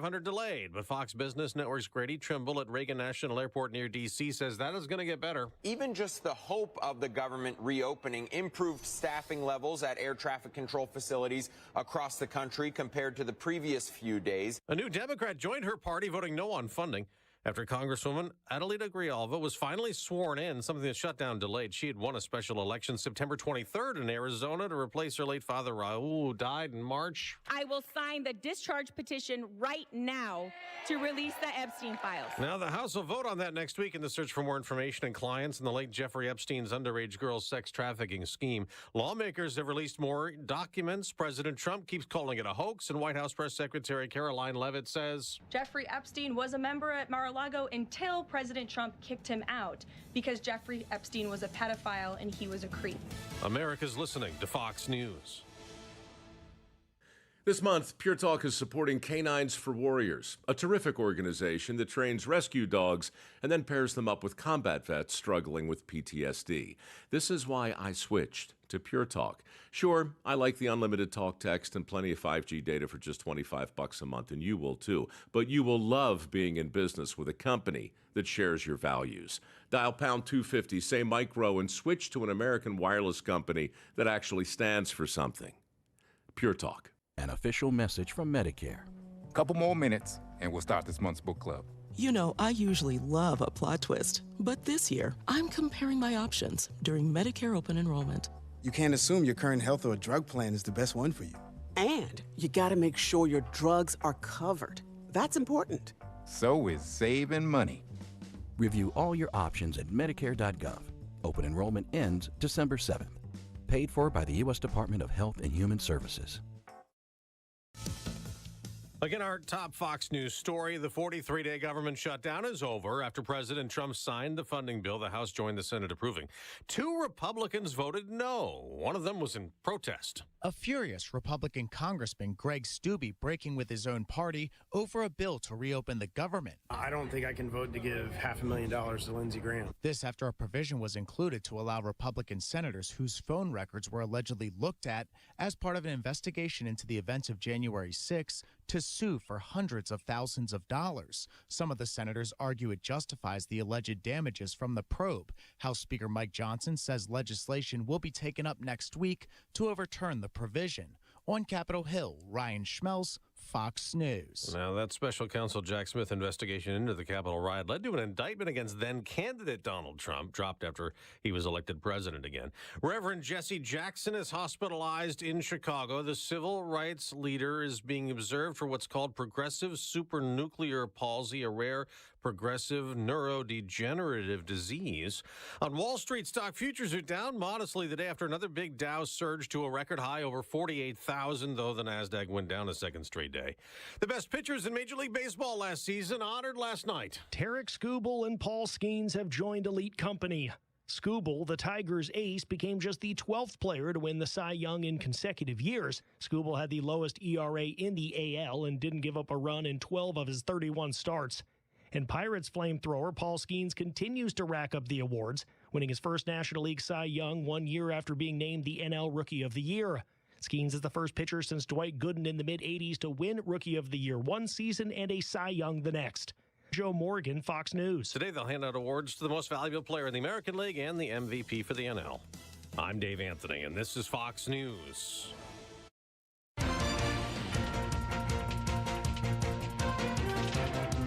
500 delayed. But Fox Business Network's Grady Trimble at Reagan National Airport near D.C. says that is going to get better. Even just the hope of the government reopening improved staffing levels at air traffic control facilities across the country compared to the previous few days. A new Democrat joined her party, voting no on funding after Congresswoman Adelita Grijalva was finally sworn in, something the shutdown delayed. She had won a special election September 23rd in Arizona to replace her late father, Raul, who died in March. I will sign the discharge petition right now to release the Epstein files. Now, the House will vote on that next week in the search for more information and clients in the late Jeffrey Epstein's underage girls sex trafficking scheme. Lawmakers have released more documents. President Trump keeps calling it a hoax, and White House Press Secretary Caroline Leavitt says Jeffrey Epstein was a member at Mar-a-Lago until President Trump kicked him out because Jeffrey Epstein was a pedophile and he was a creep. America's listening to Fox News. This month, Pure Talk is supporting Canines for Warriors, a terrific organization that trains rescue dogs and then pairs them up with combat vets struggling with PTSD. This is why I switched to Pure Talk. Sure, I like the unlimited talk, text, and plenty of 5G data for just $25 a month, and you will too. But you will love being in business with a company that shares your values. Dial pound 250, say micro, and switch to an American wireless company that actually stands for something. Pure Talk. An official message from Medicare. Couple more minutes, and we'll start this month's book club. You know, I usually love a plot twist, but this year, I'm comparing my options during Medicare open enrollment. You can't assume your current health or drug plan is the best one for you. And you gotta make sure your drugs are covered. That's important. So is saving money. Review all your options at Medicare.gov. Open enrollment ends December 7th. Paid for by the U.S. Department of Health and Human Services. Again, our top Fox News story, the 43-day government shutdown is over after President Trump signed the funding bill the House joined the Senate approving. 2 Republicans voted no. One of them was in protest. A furious Republican Congressman, Greg Steube, breaking with his own party over a bill to reopen the government. I don't think I can vote to give $500,000 to Lindsey Graham. This after a provision was included to allow Republican senators whose phone records were allegedly looked at as part of an investigation into the events of January 6 to sue for hundreds of thousands of dollars. Some of the senators argue it justifies the alleged damages from the probe. House Speaker Mike Johnson says legislation will be taken up next week to overturn the provision. On Capitol Hill, Ryan Schmelz, Fox News. Now, that special counsel Jack Smith investigation into the Capitol riot led to an indictment against then-candidate Donald Trump, dropped after he was elected president again. Reverend Jesse Jackson is hospitalized in Chicago. The civil rights leader is being observed for what's called progressive supranuclear palsy, a rare progressive neurodegenerative disease. On Wall Street, stock futures are down modestly the day after another big Dow surged to a record high over 48,000, though the Nasdaq went down a second straight day. The best pitchers in Major League Baseball last season honored last night. Tarek Skubal and Paul Skeens have joined elite company. Skubal, the Tigers' ace, became just the 12th player to win the Cy Young in consecutive years. Skubal had the lowest ERA in the AL and didn't give up a run in 12 of his 31 starts. And Pirates flamethrower Paul Skeens continues to rack up the awards, winning his first National League Cy Young 1 year after being named the NL Rookie of the Year. Skeens is the first pitcher since Dwight Gooden in the mid-'80s to win Rookie of the Year one season and a Cy Young the next. Joe Morgan, Fox News. Today they'll hand out awards to the most valuable player in the American League and the MVP for the NL. I'm Dave Anthony, and this is Fox News.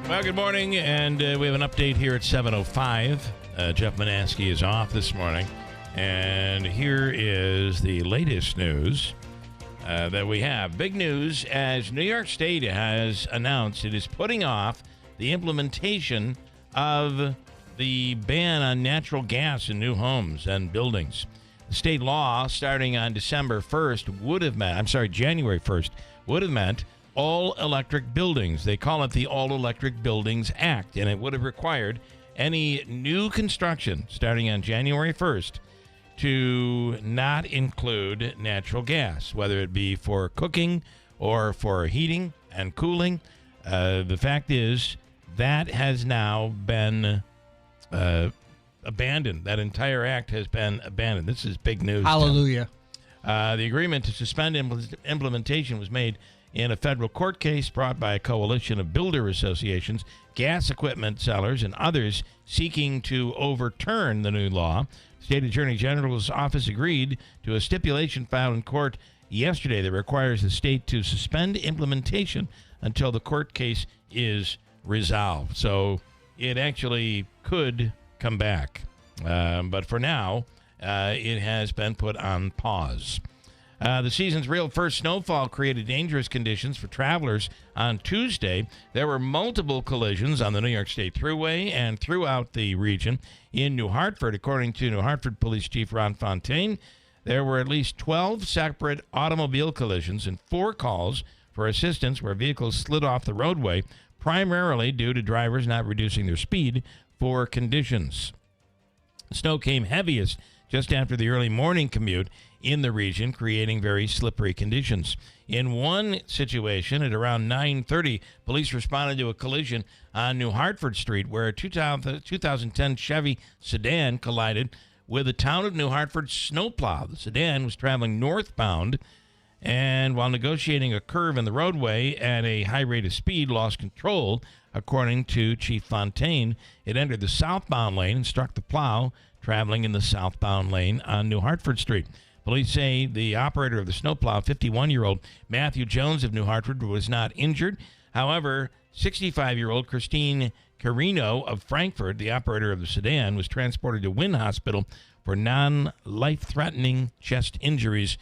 Well, good morning, and we have an update here at 7:05. Jeff Manaske is off this morning, and here is the latest news that we have. Big news, as New York State has announced it is putting off the implementation of the ban on natural gas in new homes and buildings. The state law, starting on January 1st, would have meant all-electric buildings. They call it the All-Electric Buildings Act, and it would have required any new construction starting on January 1st to not include natural gas, whether it be for cooking or for heating and cooling. The fact is that has now been abandoned. That entire act has been abandoned. This is big news. Hallelujah. The agreement to suspend implementation was made in a federal court case brought by a coalition of builder associations, gas equipment sellers, and others seeking to overturn the new law. State Attorney General's office agreed to a stipulation filed in court yesterday that requires the state to suspend implementation until the court case is resolved. So it actually could come back. But for now, it has been put on pause. The season's real first snowfall created dangerous conditions for travelers on Tuesday. There were multiple collisions on the New York State Thruway and throughout the region. In New Hartford, according to New Hartford Police Chief Ron Fontaine, there were at least 12 separate automobile collisions and 4 calls for assistance where vehicles slid off the roadway, primarily due to drivers not reducing their speed for conditions. Snow came heaviest just after the early morning commute in the region, creating very slippery conditions. In one situation, at around 9:30, police responded to a collision on New Hartford Street where a 2010 Chevy sedan collided with a town of New Hartford snowplow. The sedan was traveling northbound and, while negotiating a curve in the roadway at a high rate of speed, lost control. According to Chief Fontaine, it entered the southbound lane and struck the plow traveling in the southbound lane on New Hartford Street. Police say the operator of the snowplow, 51-year-old Matthew Jones of New Hartford, was not injured. However, 65-year-old Christine Carino of Frankfurt, the operator of the sedan, was transported to Wynn Hospital for non-life-threatening chest injuries,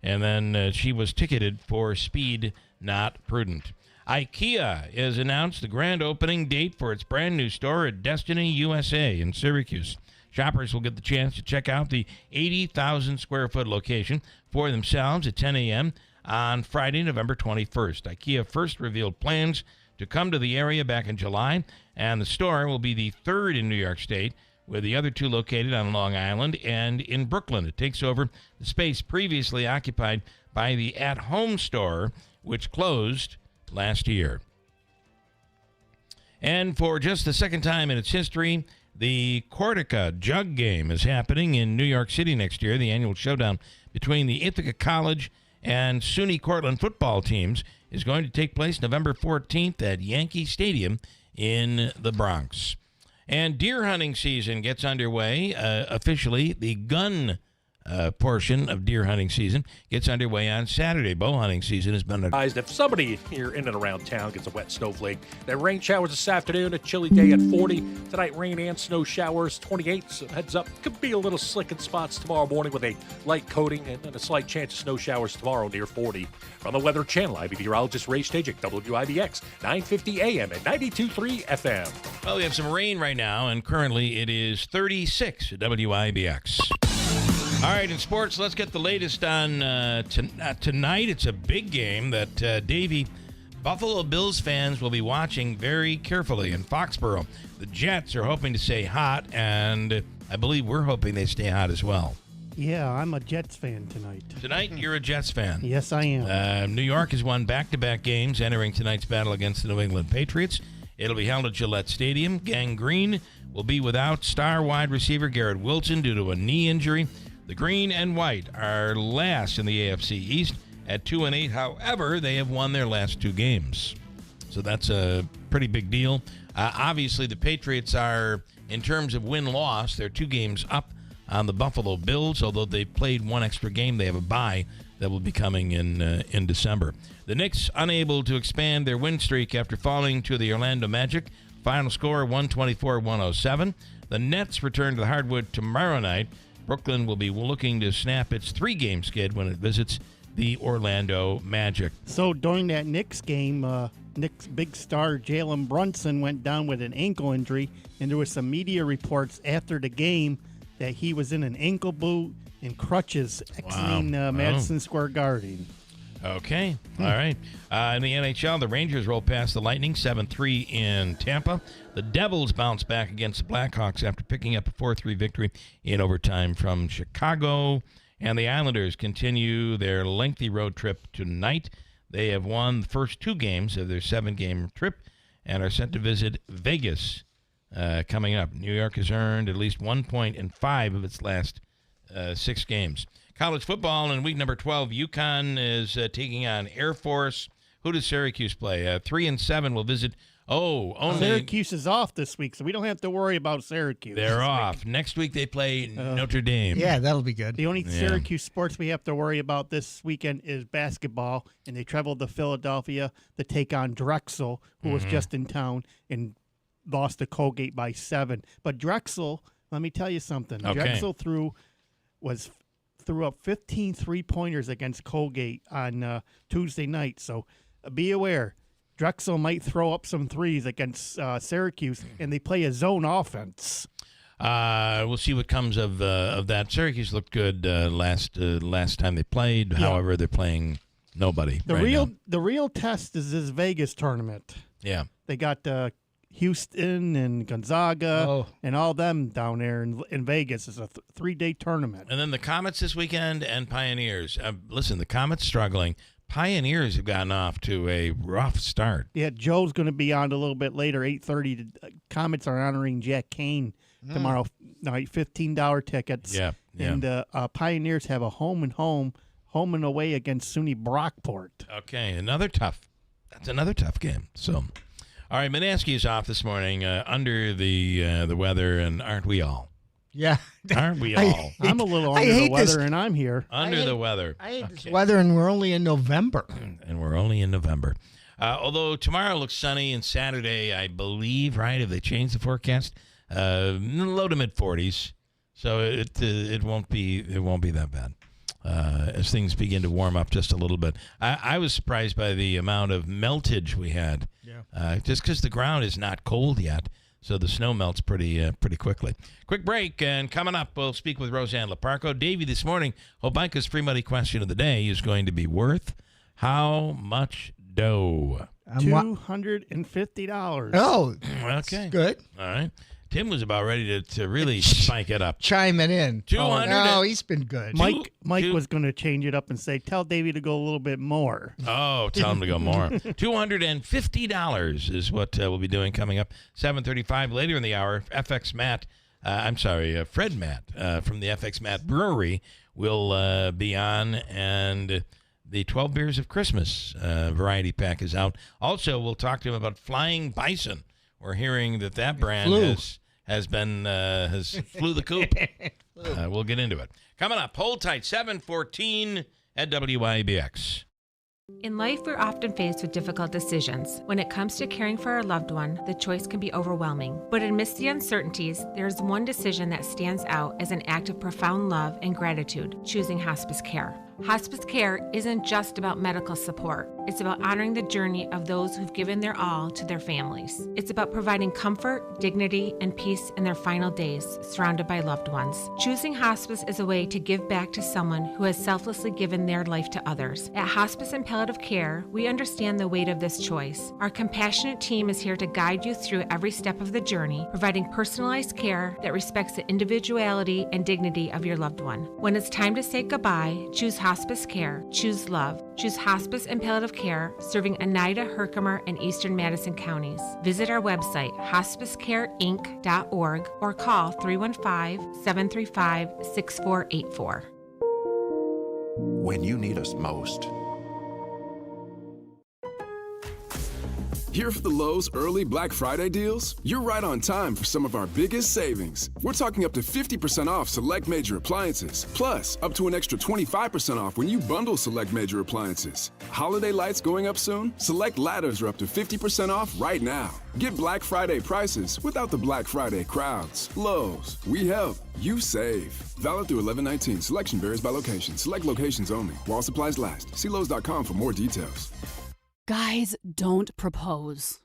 and then she was ticketed for speed not prudent. IKEA has announced the grand opening date for its brand new store at Destiny USA in Syracuse. Shoppers will get the chance to check out the 80,000 square foot location for themselves at 10 a.m. on Friday, November 21st. IKEA first revealed plans to come to the area back in July, and the store will be the third in New York State, with the other 2 located on Long Island and in Brooklyn. It takes over the space previously occupied by the At Home store, which closed last year. And for just the second time in its history, the Cortica Jug Game is happening in New York City next year. The annual showdown between the Ithaca College and SUNY Cortland football teams is going to take place November 14th at Yankee Stadium in the Bronx. And deer hunting season gets underway officially. The gun portion of deer hunting season gets underway on Saturday. Bow hunting season has been If somebody here in and around town gets a wet snowflake, then rain showers this afternoon, a chilly day at 40. Tonight, rain and snow showers, 28. So heads up, could be a little slick in spots tomorrow morning with a light coating, and then a slight chance of snow showers tomorrow near 40. From the Weather Channel, I'm meteorologist Ray Stajic, WIBX, 950 AM and 92.3 FM. Well, we have some rain right now, and currently it is 36 at WIBX. All right, in sports, let's get the latest on tonight. It's a big game that, Davey, Buffalo Bills fans will be watching very carefully in Foxborough. The Jets are hoping to stay hot, and I believe we're hoping they stay hot as well. Yeah, I'm a Jets fan tonight. Tonight, you're a Jets fan. Yes, I am. New York has won back-to-back games entering tonight's battle against the New England Patriots. It'll be held at Gillette Stadium. Gang Green will be without star wide receiver Garrett Wilson due to a knee injury. The Green and White are last in the AFC East at 2-8. However, they have won their last 2 games. So that's a pretty big deal. Obviously, the Patriots are, in terms of win-loss, they're 2 games up on the Buffalo Bills. Although they played 1 extra game, they have a bye that will be coming in December. The Knicks unable to expand their win streak after falling to the Orlando Magic. Final score 124-107. The Nets return to the hardwood tomorrow night. Brooklyn will be looking to snap its 3-game skid when it visits the Orlando Magic. So during that Knicks game, Knicks big star Jalen Brunson went down with an ankle injury, and there was some media reports after the game that he was in an ankle boot and crutches exiting Madison Square Garden. Okay. All right. In the NHL, the Rangers roll past the Lightning 7-3 in Tampa. The Devils bounce back against the Blackhawks after picking up a 4-3 victory in overtime from Chicago. And the Islanders continue their lengthy road trip tonight. They have won the first 2 games of their 7-game trip and are set to visit Vegas coming up. New York has earned at least 1 point in 5 of its last 6 games. College football in week number 12, UConn is taking on Air Force, Who does Syracuse play? 3-7 will visit. Only Syracuse is off this week, so we don't have to worry about Syracuse. They're off. Next week they play Notre Dame. Yeah, that'll be good. The only Syracuse sports we have to worry about this weekend is basketball, and they traveled to Philadelphia to take on Drexel, who was just in town and lost to Colgate by 7. But Drexel, let me tell you something. Okay. Drexel threw up 15 3-pointers against Colgate on Tuesday night, so be aware. Drexel might throw up some threes against Syracuse, and they play a zone offense. We'll see what comes of that. Syracuse looked good last time they played. Yeah. However, they're playing nobody. The real test is this Vegas tournament. Yeah, they got Houston and Gonzaga and all them down there in Vegas. It's a 3-day tournament. And then the Comets this weekend and Pioneers. Listen, the Comets struggling. Pioneers have gotten off to a rough start. Yeah, Joe's going to be on a little bit later, 8:30. Comets are honoring Jack Kane tomorrow night, $15 tickets. Yeah. And Pioneers have a home and away against SUNY Brockport. Okay, that's another tough game. So, all right, Manaski is off this morning under the weather, and aren't we all? Yeah. Aren't we all? I'm a little under the weather, and I'm here. Under the weather. I hate this weather, and we're only in November. Although tomorrow looks sunny, and Saturday, I believe, right? Have they changed the forecast? Low to mid 40s, so it won't be that bad as things begin to warm up just a little bit. I was surprised by the amount of meltage we had. Yeah. Just because the ground is not cold yet. So the snow melts pretty quickly. Quick break, and coming up, we'll speak with Roseanne Leparco. Davey, this morning, Hobica's free money question of the day is going to be worth how much dough? $250. Oh, okay. Good. All right. Tim was about ready to really spike it up. Chiming in. 200. No, he's been good. Mike was going to change it up and say, tell Davey to go a little bit more. Oh, tell him to go more. $250 is what we'll be doing coming up. 7:35 later in the hour. Fred Matt from the FX Matt Brewery will be on, and the 12 Beers of Christmas variety pack is out. Also, we'll talk to him about Flying Bison. We're hearing that brand has flew the coop. We'll get into it. Coming up, hold tight, 7:14 at WIBX. In life, we're often faced with difficult decisions. When it comes to caring for our loved one, the choice can be overwhelming. But amidst the uncertainties, there's one decision that stands out as an act of profound love and gratitude: choosing hospice care. Hospice care isn't just about medical support. It's about honoring the journey of those who've given their all to their families. It's about providing comfort, dignity, and peace in their final days, surrounded by loved ones. Choosing hospice is a way to give back to someone who has selflessly given their life to others. At Hospice and Palliative Care, we understand the weight of this choice. Our compassionate team is here to guide you through every step of the journey, providing personalized care that respects the individuality and dignity of your loved one. When it's time to say goodbye, choose hospice care. Choose love. Choose Hospice and Palliative Care, serving Oneida, Herkimer, and Eastern Madison counties. Visit our website, hospicecareinc.org, or call 315-735-6484. When you need us most. Here for the Lowe's early Black Friday deals? You're right on time for some of our biggest savings. We're talking up to 50% off select major appliances, plus up to an extra 25% off when you bundle select major appliances. Holiday lights going up soon? Select ladders are up to 50% off right now. Get Black Friday prices without the Black Friday crowds. Lowe's, we help, you save. Valid through 11/19. Selection varies by location. Select locations only. While supplies last. See Lowe's.com for more details. Guys, don't propose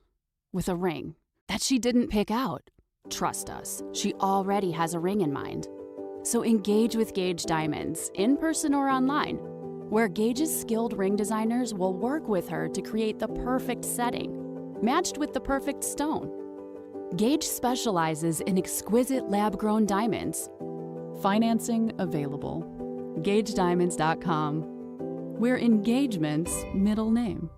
with a ring that she didn't pick out. Trust us, she already has a ring in mind. So engage with Gage Diamonds, in person or online, where Gage's skilled ring designers will work with her to create the perfect setting, matched with the perfect stone. Gage specializes in exquisite lab-grown diamonds. Financing available. GageDiamonds.com. We're engagement's middle name.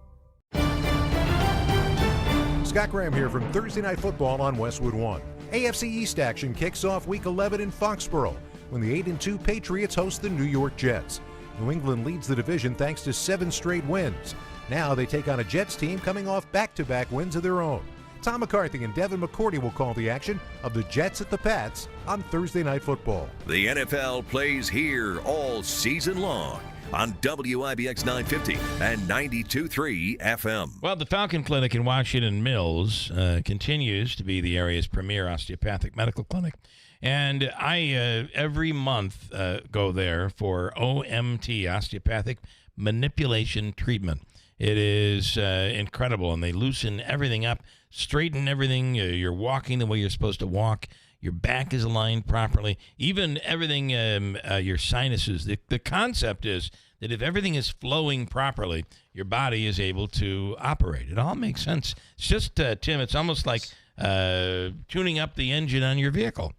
Scott Graham here from Thursday Night Football on Westwood One. AFC East action kicks off Week 11 in Foxborough when the 8-2 Patriots host the New York Jets. New England leads the division thanks to 7 straight wins. Now they take on a Jets team coming off back-to-back wins of their own. Tom McCarthy and Devin McCourty will call the action of the Jets at the Pats on Thursday Night Football. The NFL plays here all season long on WIBX 950 and 92.3 FM. Well, the Falcon Clinic in Washington Mills continues to be the area's premier osteopathic medical clinic. And I, every month, go there for OMT, osteopathic manipulation treatment. It is incredible, and they loosen everything up, straighten everything. You're walking the way you're supposed to walk. Your back is aligned properly. Even everything, your sinuses. The concept is that if everything is flowing properly, your body is able to operate. It all makes sense. It's just, Tim, it's almost like tuning up the engine on your vehicle.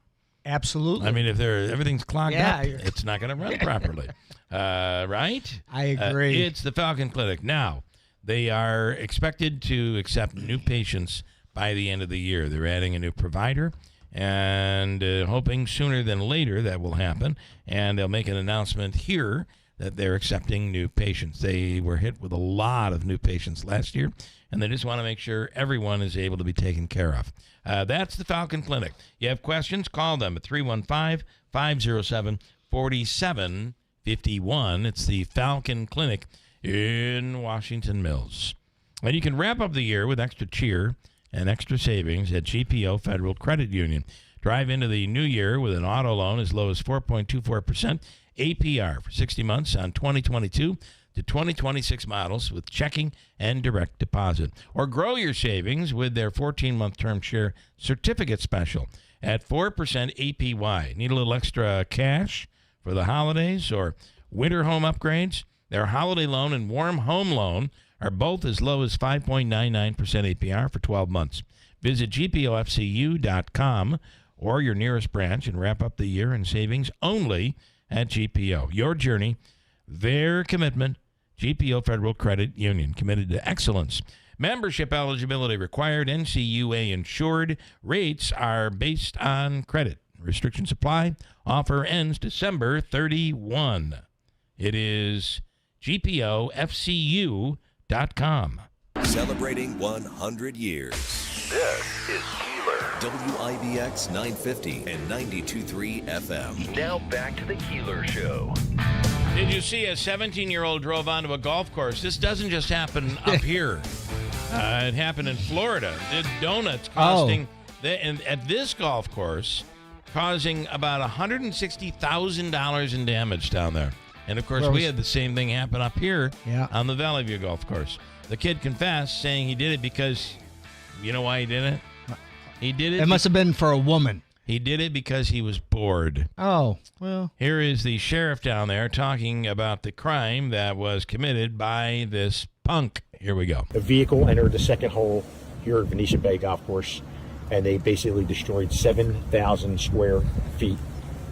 Absolutely. I mean, if everything's clogged up, it's not going to run properly. Right? I agree. It's the Falcon Clinic. Now, they are expected to accept new patients by the end of the year. They're adding a new provider and hoping sooner than later that will happen. And they'll make an announcement here that they're accepting new patients. They were hit with a lot of new patients last year, and they just want to make sure everyone is able to be taken care of. That's the Falcon Clinic. You have questions? Call them at 315-507-4751. It's the Falcon Clinic in Washington Mills. And you can wrap up the year with extra cheer and extra savings at GPO Federal Credit Union. Drive into the new year with an auto loan as low as 4.24% APR for 60 months on 2022 to 2026 models with checking and direct deposit. Or grow your savings with their 14-month term share certificate special at 4% APY. Need a little extra cash for the holidays or winter home upgrades? Their holiday loan and warm home loan are both as low as 5.99% APR for 12 months. Visit gpofcu.com or your nearest branch and wrap up the year in savings only at GPO. Your journey, their commitment. GPO Federal Credit Union, committed to excellence. Membership eligibility required, NCUA insured. Rates are based on credit. Restrictions apply. Offer ends December 31. It is gpofcu.com. Celebrating 100 years. This is Keeler. WIBX 950 and 92.3 FM. Now back to the Keeler Show. Did you see a 17-year-old drove onto a golf course? This doesn't just happen up here. It happened in Florida. Did donuts costing at this golf course, causing about $160,000 in damage down there. And of course, we had the same thing happen up here on the Valley View golf course. The kid confessed, saying he did it because, you know why he did it? He did it. It must have been for a woman. He did it because he was bored. Oh, well. Here is the sheriff down there talking about the crime that was committed by this punk. Here we go. A vehicle entered the second hole here at Venetian Bay Golf Course, and they basically destroyed 7,000 square feet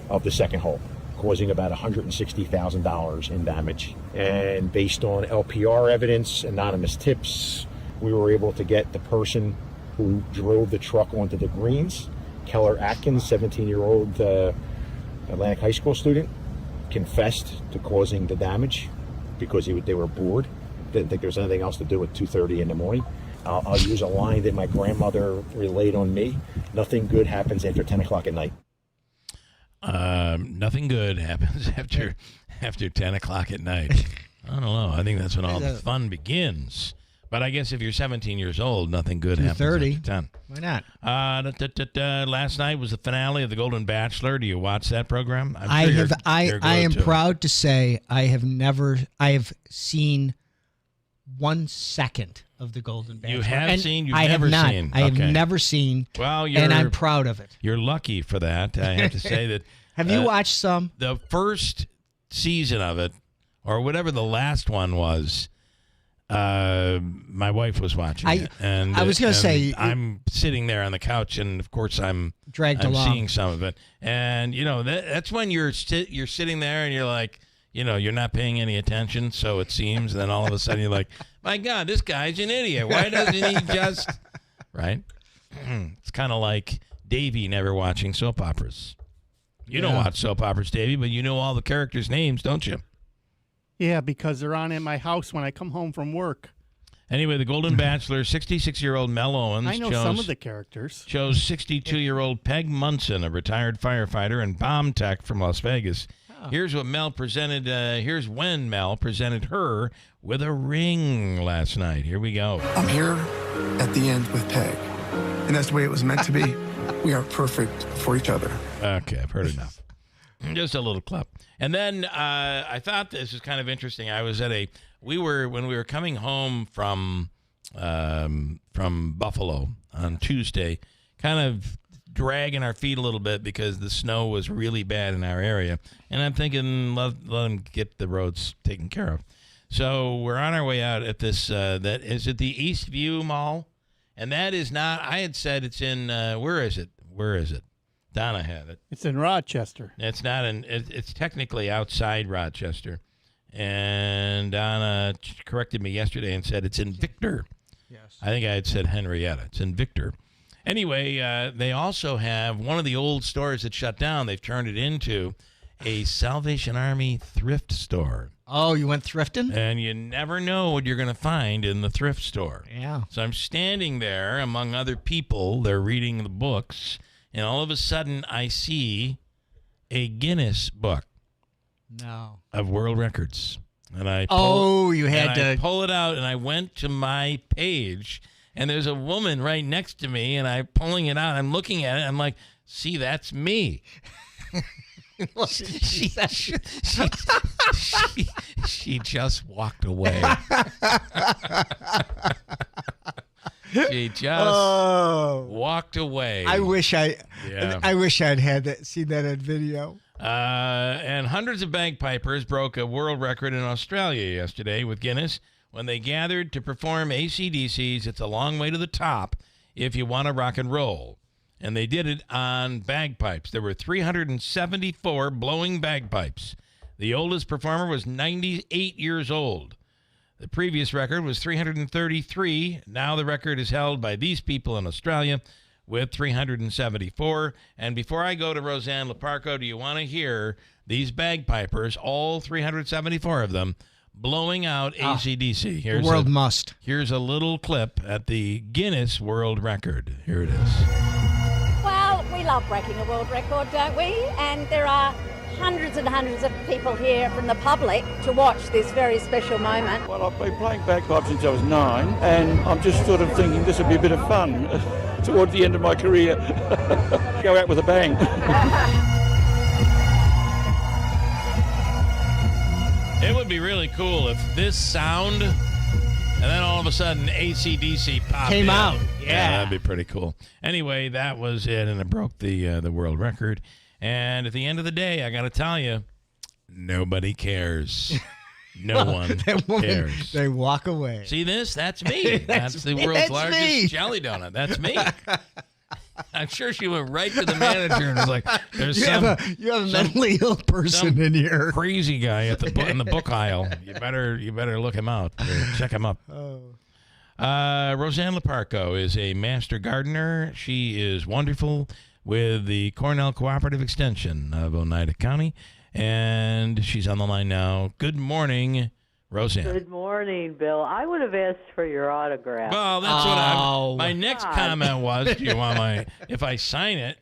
of the second hole, causing about $160,000 in damage. And based on LPR evidence, anonymous tips, we were able to get the person who drove the truck onto the greens. Keeler Atkins, 17-year-old Atlantic High School student, confessed to causing the damage because they were bored. Didn't think there was anything else to do at 2:30 in the morning. I'll use a line that my grandmother relayed on me. Nothing good happens after 10 o'clock at night. Nothing good happens after 10 o'clock at night. I don't know. I think that's when all the fun begins. But I guess if you're 17 years old, nothing good happens after 10. Why not? Last night was the finale of The Golden Bachelor. Do you watch that program? I am proud to say I have seen 1 second of The Golden Bachelor. You have seen? You've I never have not. seen? I have Okay. never seen. Well, and I'm proud of it. You're lucky for that. I have to say that. Have you watched some? The first season of it, or whatever the last one was, my wife was watching it. And I was going to say, I'm sitting there on the couch, and of course I'm dragged along. Seeing some of it. And, that's when you're sitting there and you're like, you're not paying any attention, so it seems. And then all of a sudden you're like, my God, this guy's an idiot. Why doesn't he just... Right? It's kind of like Davey never watching soap operas. You don't watch soap operas, Davey, but you know all the characters' names, don't you? Yeah, because they're on in my house when I come home from work. Anyway, The Golden Bachelor, 66-year-old Mel Owens I know some of the characters. chose 62-year-old Peg Munson, a retired firefighter and bomb tech from Las Vegas. Here's what Mel presented. Here's when Mel presented her with a ring last night. Here we go. I'm here at the end with Peg, and that's the way it was meant to be. We are perfect for each other. Okay, I've heard enough. Just a little clip. And then I thought this was kind of interesting. I was at when we were coming home from Buffalo on Tuesday, kind of dragging our feet a little bit because the snow was really bad in our area. And I'm thinking, let them get the roads taken care of. So we're on our way out at this, that is at the Eastview Mall. And that is not, I had said it's in, where is it? Donna had it. It's in Rochester. It's not it's technically outside Rochester. And Donna corrected me yesterday and said it's in Victor. Yes. I think I had said Henrietta. It's in Victor. Anyway, they also have one of the old stores that shut down. They've turned it into a Salvation Army thrift store. Oh, you went thrifting? And you never know what you're going to find in the thrift store. Yeah. So I'm standing there among other people. They're reading the books. And all of a sudden, I see a Guinness book of world records. And I pull it out, and I went to my page, and there's a woman right next to me, and I'm pulling it out. I'm looking at it. I'm like, see, that's me. She just walked away. She just walked away. I wish I'd seen that on video. And hundreds of bagpipers broke a world record in Australia yesterday with Guinness when they gathered to perform AC/DC's It's a Long Way to the Top If You Want to Rock and Roll. And they did it on bagpipes. There were 374 blowing bagpipes. The oldest performer was 98 years old. The previous record was 333. Now the record is held by these people in Australia with 374. And before I go to Roseanne Leparco, do you want to hear these bagpipers, all 374 of them, blowing out AC/DC? Here's a little clip at the Guinness World Record. Here it is. Well, we love breaking a world record, don't we? And there are hundreds and hundreds of people here from the public to watch this very special moment. Well, I've been playing bagpipes since I was 9, and I'm just sort of thinking this would be a bit of fun towards the end of my career. Go out with a bang. It would be really cool if this sound, and then all of a sudden AC/DC popped Came in. out. Yeah, that'd be pretty cool. Anyway, that was it, and it broke the world record. And at the end of the day, I got to tell you, nobody cares. No one cares. They walk away. See this? That's me. That's the world's largest jelly donut. That's me. I'm sure she went right to the manager and was like, "There's you have a mentally ill person in here, crazy guy at the in the book aisle. You better look him out. Check him up." Roseanne Leparco is a master gardener. She is wonderful with the Cornell Cooperative Extension of Oneida County, and she's on the line now. Good morning, Roseanne. Good morning, Bill. I would have asked for your autograph. Well, that's my next comment was, do you want if I sign it,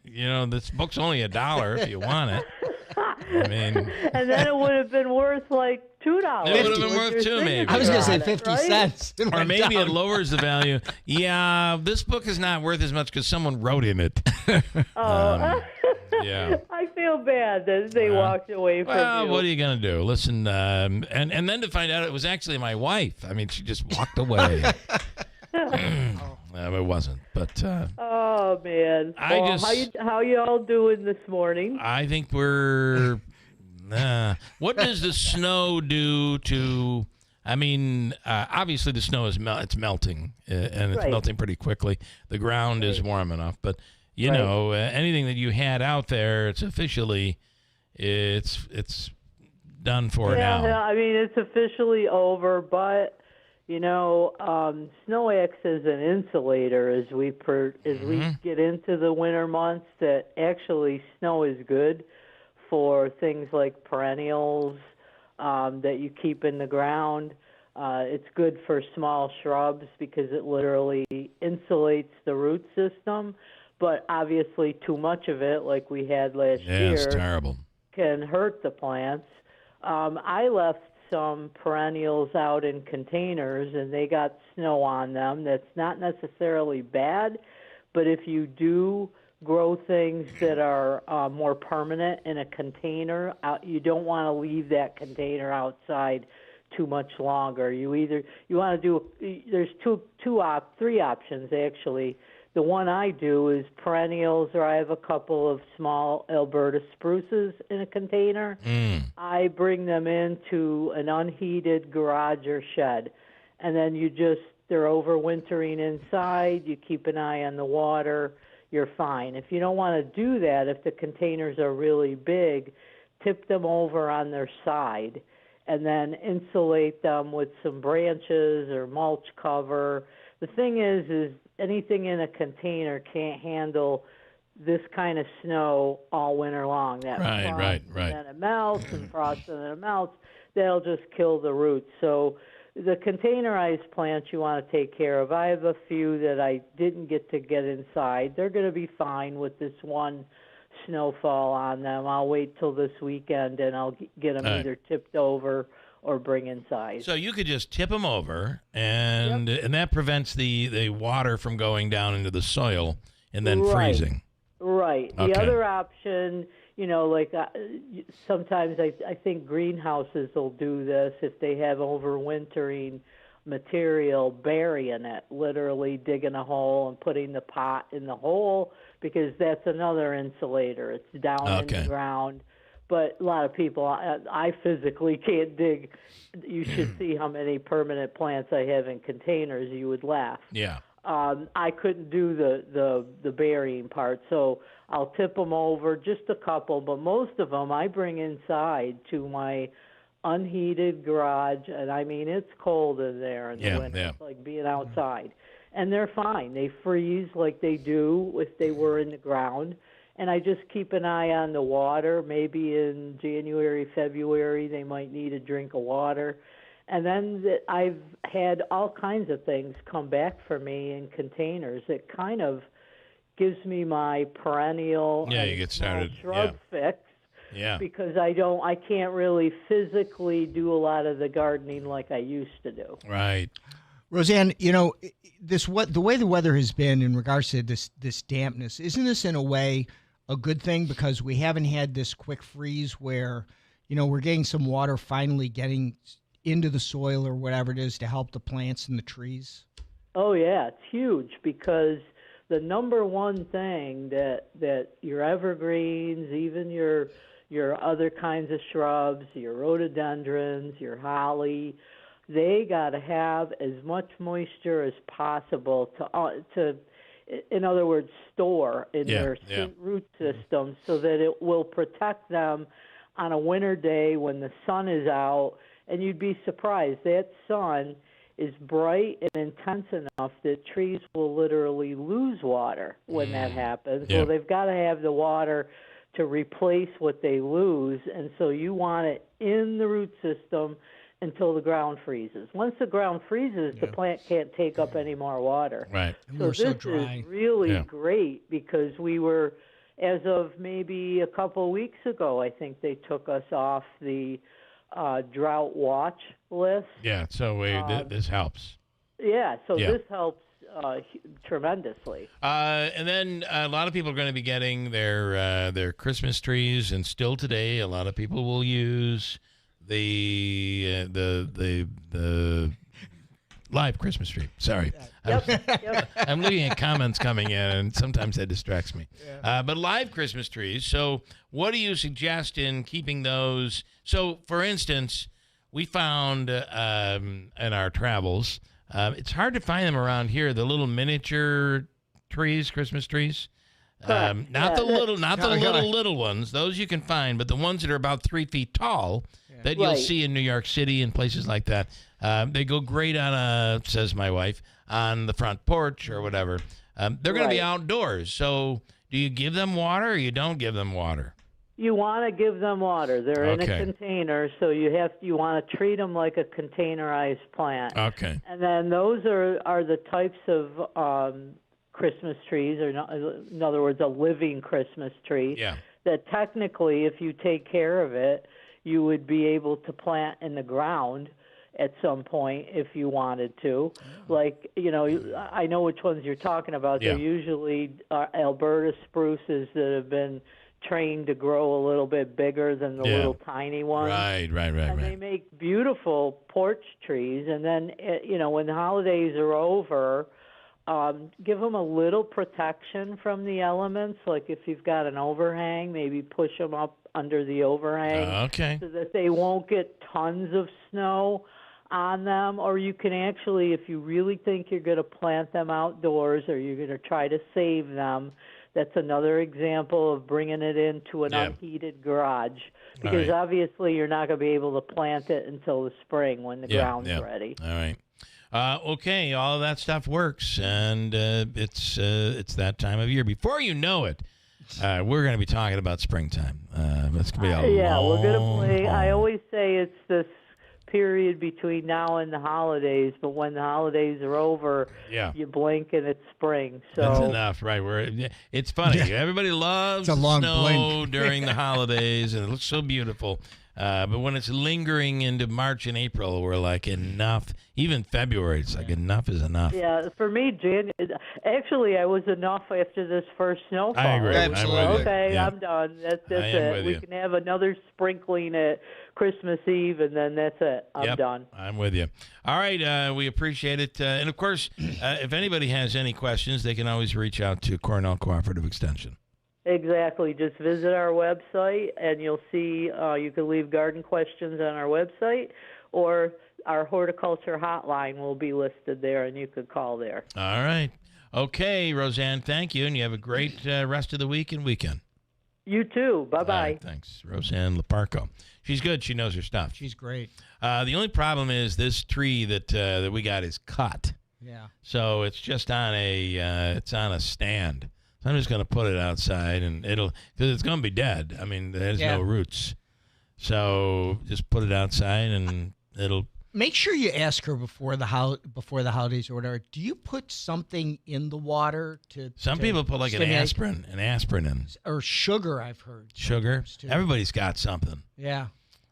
this book's only $1 if you want it. I mean, and then it would have been worth like $2. It would have been worth $2, maybe. I was going to say 50 cents. Or maybe it lowers the value. Yeah, this book is not worth as much because someone wrote in it. Yeah. I feel bad that they walked away from you. What are you going to do? Listen, and then to find out it was actually my wife. I mean, she just walked away. It wasn't, but oh man! How you all doing this morning? I think we're. What does the snow do to? I mean, obviously the snow is it's melting, and it's melting pretty quickly. The ground is warm enough, but you know, anything that you had out there, it's officially, it's done for now. Yeah, I mean, it's officially over, but. Snow acts as an insulator as we get into the winter months. That actually snow is good for things like perennials that you keep in the ground. It's good for small shrubs because it literally insulates the root system, but obviously too much of it, like we had last year, it's terrible. can hurt the plants. I left some perennials out in containers, and they got snow on them. That's not necessarily bad, but if you do grow things that are more permanent in a container, you don't want to leave that container outside too much longer. You want to do, there's three options actually. The one I do is perennials, or I have a couple of small Alberta spruces in a container. I bring them into an unheated garage or shed, and then they're overwintering inside. You keep an eye on the water. You're fine. If you don't want to do that, if the containers are really big, tip them over on their side and then insulate them with some branches or mulch cover. The thing is anything in a container can't handle this kind of snow all winter long. That Right. And then it melts and frosts and then it melts. That'll just kill the roots. So the containerized plants you want to take care of. I have a few that I didn't get inside. They're going to be fine with this one snowfall on them. I'll wait till this weekend and I'll get them either tipped over or bring inside. So you could just tip them over, and that prevents the water from going down into the soil and then freezing. Right. Okay. The other option, like sometimes I think greenhouses will do this if they have overwintering material, burying it, literally digging a hole and putting the pot in the hole, because that's another insulator. It's down in the ground. But a lot of people, I physically can't dig. You should see how many permanent plants I have in containers. You would laugh. Yeah. I couldn't do the burying part, so I'll tip them over, just a couple, but most of them I bring inside to my unheated garage, and I mean, it's cold in there in the winter. It's like being outside. And they're fine. They freeze like they do if they were in the ground. And I just keep an eye on the water. Maybe in January, February, they might need a drink of water. And then I've had all kinds of things come back for me in containers. It kind of gives me my perennial you get started. Shrub fix. Yeah. Because I can't really physically do a lot of the gardening like I used to do. Right. Roseanne, the way the weather has been in regards to this dampness, isn't this in a way a good thing, because we haven't had this quick freeze where, we're getting some water finally getting into the soil or whatever it is to help the plants and the trees? Oh yeah, it's huge, because the number one thing that your evergreens, even your other kinds of shrubs, your rhododendrons, your holly, they got to have as much moisture as possible to in other words, store in their root system, so that it will protect them on a winter day when the sun is out. And you'd be surprised, that sun is bright and intense enough that trees will literally lose water when that happens. Yeah. So they've got to have the water to replace what they lose, and so you want it in the root system until the ground freezes. Once the ground freezes, the plant can't take up any more water. Right. So this is really great, because we were, as of maybe a couple weeks ago, I think they took us off the drought watch list. Yeah, so this helps. Yeah, so this helps tremendously. And then a lot of people are going to be getting their Christmas trees, and still today, a lot of people will use the live Christmas tree. Sorry. I'm looking at comments coming in, and sometimes that distracts me. But live Christmas trees. So what do you suggest in keeping those? So, for instance, we found in our travels, it's hard to find them around here, the little miniature trees, Christmas trees. Not the little ones. Those you can find, but the ones that are about 3 feet tall that you'll see in New York City and places like that. They go great on says my wife, on the front porch or whatever. They're going to be outdoors. So do you give them water or you don't give them water? You want to give them water. They're in a Okay. container, so you want to treat them like a containerized plant. Okay. And then those are the types of Christmas trees, or in other words, a living Christmas tree. Yeah. That technically, if you take care of it, you would be able to plant in the ground at some point if you wanted to. Like, I know which ones you're talking about. Yeah. They're usually Alberta spruces that have been trained to grow a little bit bigger than the little tiny ones. Right. And they make beautiful porch trees. And then, when the holidays are over, give them a little protection from the elements. Like if you've got an overhang, maybe push them up under the overhang Okay. so that they won't get tons of snow on them. Or you can actually, if you really think you're going to plant them outdoors or you're going to try to save them, that's another example of bringing it into an unheated garage. Because obviously you're not going to be able to plant it until the spring when the ground's ready. All right. Okay, all of that stuff works, and it's that time of year. Before you know it, we're going to be talking about springtime. It's going to be we're going to play. haul. I always say it's this period between now and the holidays, but when the holidays are over, you blink and it's spring. So That's enough, right? It's funny. Everybody loves It's a long snow blink. during the holidays, and it looks so beautiful. But when it's lingering into March and April, we're like, enough. Even February, it's like, enough is enough. yeah, for me, actually, I was enough after this first snowfall. I agree. It was I'm like, with you. okay, Yeah. I'm done. That's I am it. with We you. can have another sprinkling at Christmas Eve, and then that's it. I'm done. I'm with you. All right, we appreciate it. And, of course, if anybody has any questions, they can always reach out to Cornell Cooperative Extension. Exactly. Just visit our website, and you'll see you can leave garden questions on our website, or our horticulture hotline will be listed there, and you could call there. All right. Okay, Roseanne, thank you, and you have a great rest of the week and weekend. You too. Bye-bye. All right, thanks. Roseanne Leparco. She's good. She knows her stuff. She's great. The only problem is this tree that we got is cut. Yeah. So it's just on it's on a stand. So I'm just going to put it outside, and because it's going to be dead. I mean, it has no roots. So just put it outside, and it'll. Make sure you ask her before the holidays or whatever. Do you put something in the water to? Some people put like an aspirin in. Or sugar, I've heard. Sugar. Too. Everybody's got something. Yeah.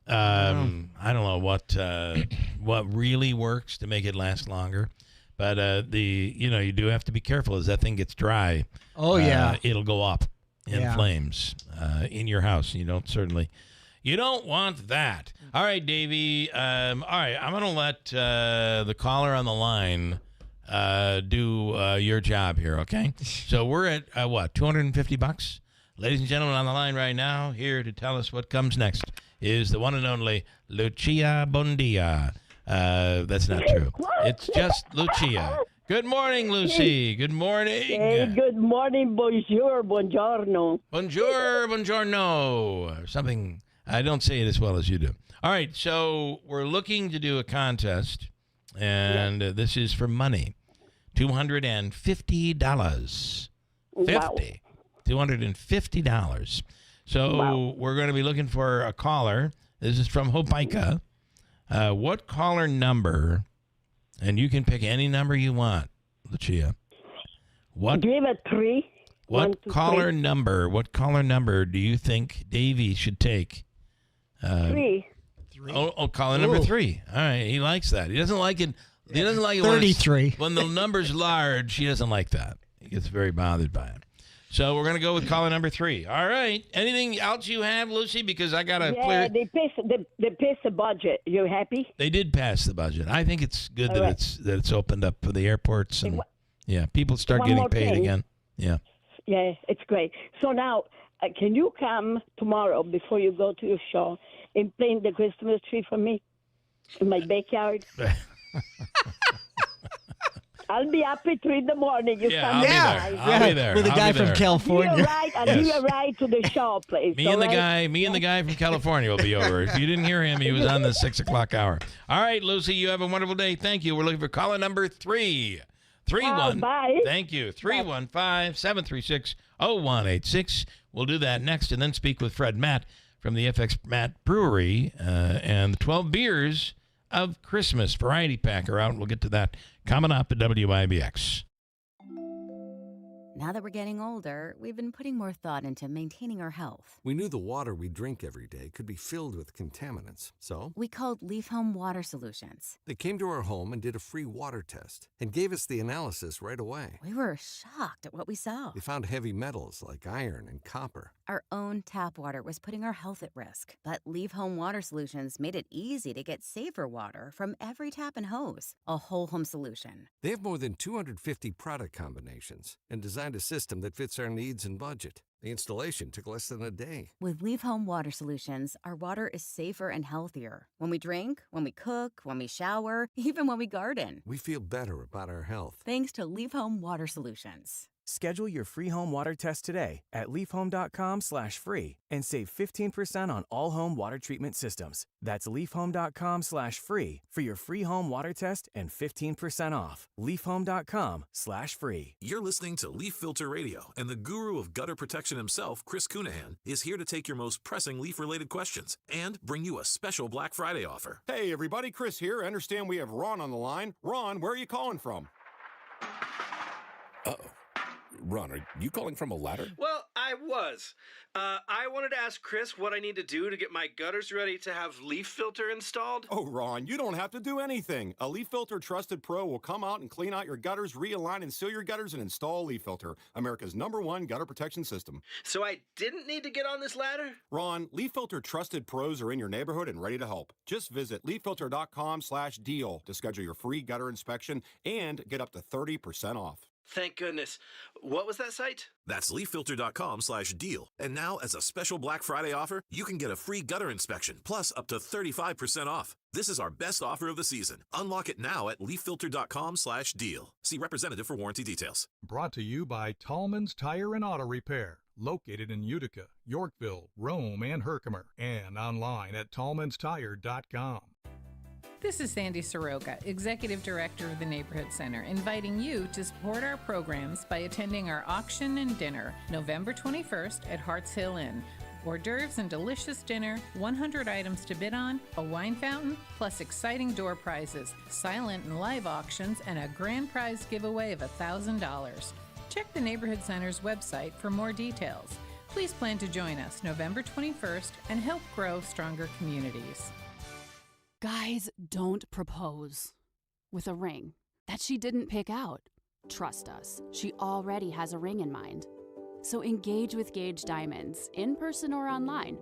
I don't know what really works to make it last longer, but you do have to be careful as that thing gets dry. Oh yeah, it'll go up in flames in your house. You don't want that. All right, Davey. All right, I'm gonna let the caller on the line do your job here. Okay. So we're at what, $250? Ladies and gentlemen, on the line right now, here to tell us what comes next is the one and only Lucia Bondia. That's not true. It's just Lucia. Good morning, Lucy. Good morning. Hey, good morning. Bonjour, buongiorno. Bonjour, buongiorno. Or something. I don't say it as well as you do. All right, so we're looking to do a contest, and this is for money. $250. Wow. $250. So we're going to be looking for a caller. This is from Hopeka. What caller number, and you can pick any number you want, Lucia. What? Give a 3. What caller number? What caller number do you think Davey should take? 3. Oh, caller number 3. All right, he likes that. He doesn't like it. He doesn't like it 33. when the number's large. He doesn't like that. He gets very bothered by it. So we're going to go with caller number 3. All right. Anything else you have, Lucy? Because I got to clear. They passed the budget. You happy? They did pass the budget. I think it's good that it's opened up for the airports and people start One getting more paid thing. again. Yeah. Yeah, it's great. So now, can you come tomorrow before you go to your show and plant the Christmas tree for me in my backyard? I'll be up at 3 in the morning. You come I'll be there. With a I'll guy be from there. California. I'll give you a ride to the show place. Me and the guy from California will be over. If you didn't hear him, he was on the 6 o'clock hour. All right, Lucy, you have a wonderful day. Thank you. We're looking for caller number 3. 31. Bye. Thank you. 315-736-0186. We'll do that next and then speak with Fred Matt from the FX Matt Brewery and the 12 Beers of Christmas variety pack are out. We'll get to that coming up at WIBX. Now that we're getting older, we've been putting more thought into maintaining our health. We knew the water we drink every day could be filled with contaminants, so we called Leaf Home Water Solutions. They came to our home and did a free water test and gave us the analysis right away. We were shocked at what we saw. They found heavy metals like iron and copper. Our own tap water was putting our health at risk, but Leaf Home Water Solutions made it easy to get safer water from every tap and hose. A whole home solution. They have more than 250 product combinations and designed a system that fits our needs and budget. The installation took less than a day. With Leaf Home Water Solutions, our water is safer and healthier. When we drink, when we cook, when we shower, even when we garden. We feel better about our health. Thanks to Leaf Home Water Solutions. Schedule your free home water test today at leafhome.com/free and save 15% on all home water treatment systems. That's leafhome.com/free for your free home water test and 15% off. leafhome.com/free. You're listening to Leaf Filter Radio, and the guru of gutter protection himself, Chris Cunahan, is here to take your most pressing leaf-related questions and bring you a special Black Friday offer. Hey, everybody, Chris here. I understand we have Ron on the line. Ron, where are you calling from? Uh-oh. Ron, are you calling from a ladder? Well, I was. I wanted to ask Chris what I need to do to get my gutters ready to have leaf filter installed. Oh, Ron, you don't have to do anything. A Leaf Filter Trusted Pro will come out and clean out your gutters, realign and seal your gutters, and install a Leaf Filter, America's #1 gutter protection system. So I didn't need to get on this ladder? Ron, Leaf Filter Trusted Pros are in your neighborhood and ready to help. Just visit leaffilter.com/deal to schedule your free gutter inspection and get up to 30% off. Thank goodness. What was that site? That's leaffilter.com/deal. And now, as a special Black Friday offer, you can get a free gutter inspection, plus up to 35% off. This is our best offer of the season. Unlock it now at leaffilter.com/deal. See representative for warranty details. Brought to you by Tallman's Tire and Auto Repair, located in Utica, Yorkville, Rome, and Herkimer, and online at tallmanstire.com. This is Sandy Soroka, Executive Director of the Neighborhood Center, inviting you to support our programs by attending our auction and dinner November 21st at Harts Hill Inn. Hors d'oeuvres and delicious dinner, 100 items to bid on, a wine fountain, plus exciting door prizes, silent and live auctions, and a grand prize giveaway of $1,000. Check the Neighborhood Center's website for more details. Please plan to join us November 21st and help grow stronger communities. Guys don't propose with a ring that she didn't pick out. Trust us, she already has a ring in mind. So engage with Gage Diamonds, in person or online,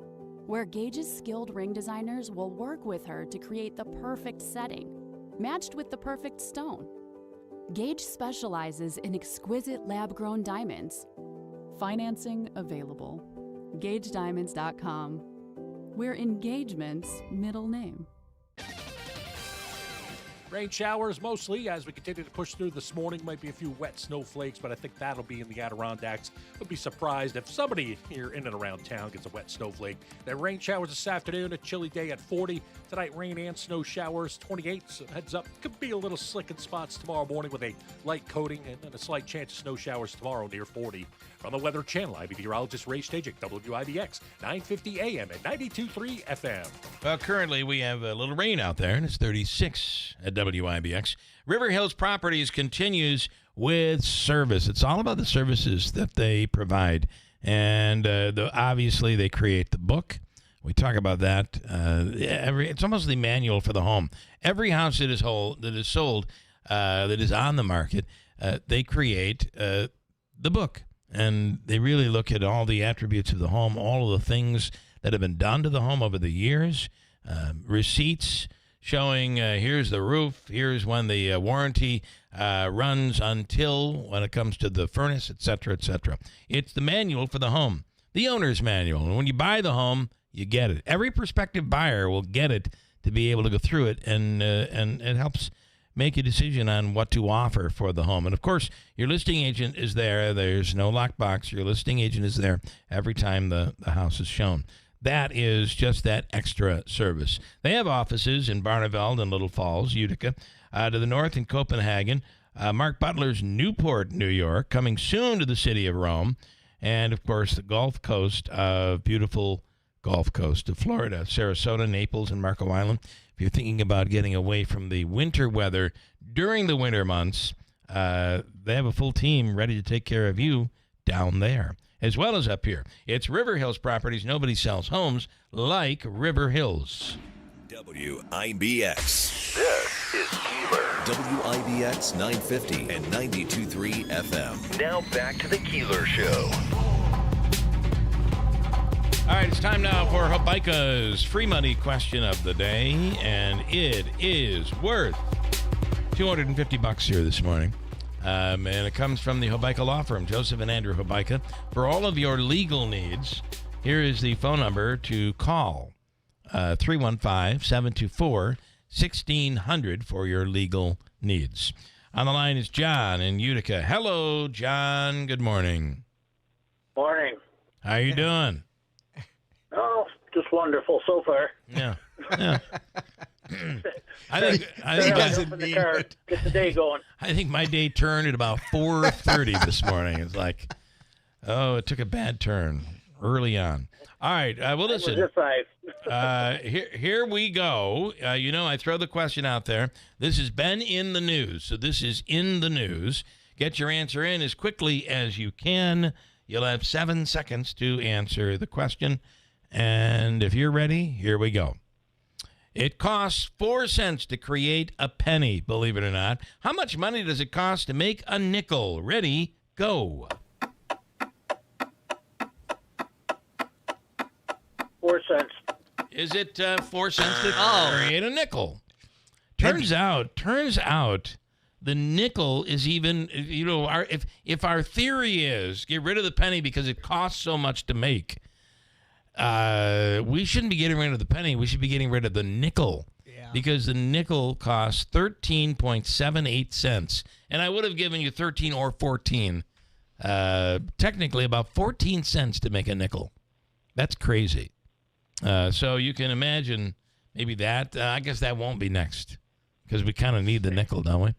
where Gage's skilled ring designers will work with her to create the perfect setting, matched with the perfect stone. Gage specializes in exquisite lab-grown diamonds. Financing available. GageDiamonds.com. We're engagement's middle name. Rain showers mostly as we continue to push through this morning. Might be a few wet snowflakes, but I think that'll be in the Adirondacks. Would be surprised if somebody here in and around town gets a wet snowflake. Then rain showers this afternoon, a chilly day at 40. Tonight, rain and snow showers, 28. So heads up, could be a little slick in spots tomorrow morning with a light coating and then a slight chance of snow showers tomorrow near 40. From the Weather Channel, I'm meteorologist Ray Stajik, WIBX, 950 AM and 92.3 FM. Well, currently we have a little rain out there, and it's 36 at WIBX. River Hills Properties continues with service. It's all about the services that they provide. And obviously they create the book. We talk about that. It's almost the manual for the home. Every house that is sold, that is on the market, they create the book. And they really look at all the attributes of the home, all of the things that have been done to the home over the years, receipts showing here's the roof, here's when the warranty runs until when it comes to the furnace, et cetera, et cetera. It's the manual for the home, the owner's manual. And when you buy the home, you get it. Every prospective buyer will get it to be able to go through it, and it helps make a decision on what to offer for the home. And, of course, your listing agent is there. There's no lockbox. Your listing agent is there every time the house is shown. That is just that extra service. They have offices in Barneveld and Little Falls, Utica, to the north in Copenhagen, Mark Butler's Newport, New York, coming soon to the city of Rome, and, of course, the beautiful Gulf Coast of Florida, Sarasota, Naples, and Marco Island. If you're thinking about getting away from the winter weather during the winter months, they have a full team ready to take care of you down there, as well as up here. It's River Hills Properties. Nobody sells homes like River Hills. WIBX. This is Keeler. WIBX 950 and 92.3 FM. Now back to the Keeler Show. All right, it's time now for Habaika's free money question of the day, and it is worth $250 here this morning. And it comes from the Habaika Law Firm, Joseph and Andrew Habaika. For all of your legal needs, here is the phone number to call, 315-724-1600 for your legal needs. On the line is John in Utica. Hello, John. Good morning. Morning. How you doing? Oh, just wonderful so far. Yeah. I think get the day going. I think my day turned at about 4:30 this morning. It's like, it took a bad turn early on. All right. Well, listen. Here we go. I throw the question out there. This has been in the news, so this is in the news. Get your answer in as quickly as you can. You'll have 7 seconds to answer the question. And if you're ready, here we go. It costs 4 cents to create a penny, believe it or not. How much money does it cost to make a nickel? Ready, go. 4 cents. Is it 4 cents to create a nickel? Turns out, the nickel is even, if our theory is get rid of the penny because it costs so much to make, we shouldn't be getting rid of the penny. We should be getting rid of the nickel. Yeah. Because the nickel costs 13.78 cents. And I would have given you 13 or 14. Technically about 14 cents to make a nickel. That's crazy. So you can imagine maybe that. I guess that won't be next because we kind of need the nickel, don't we?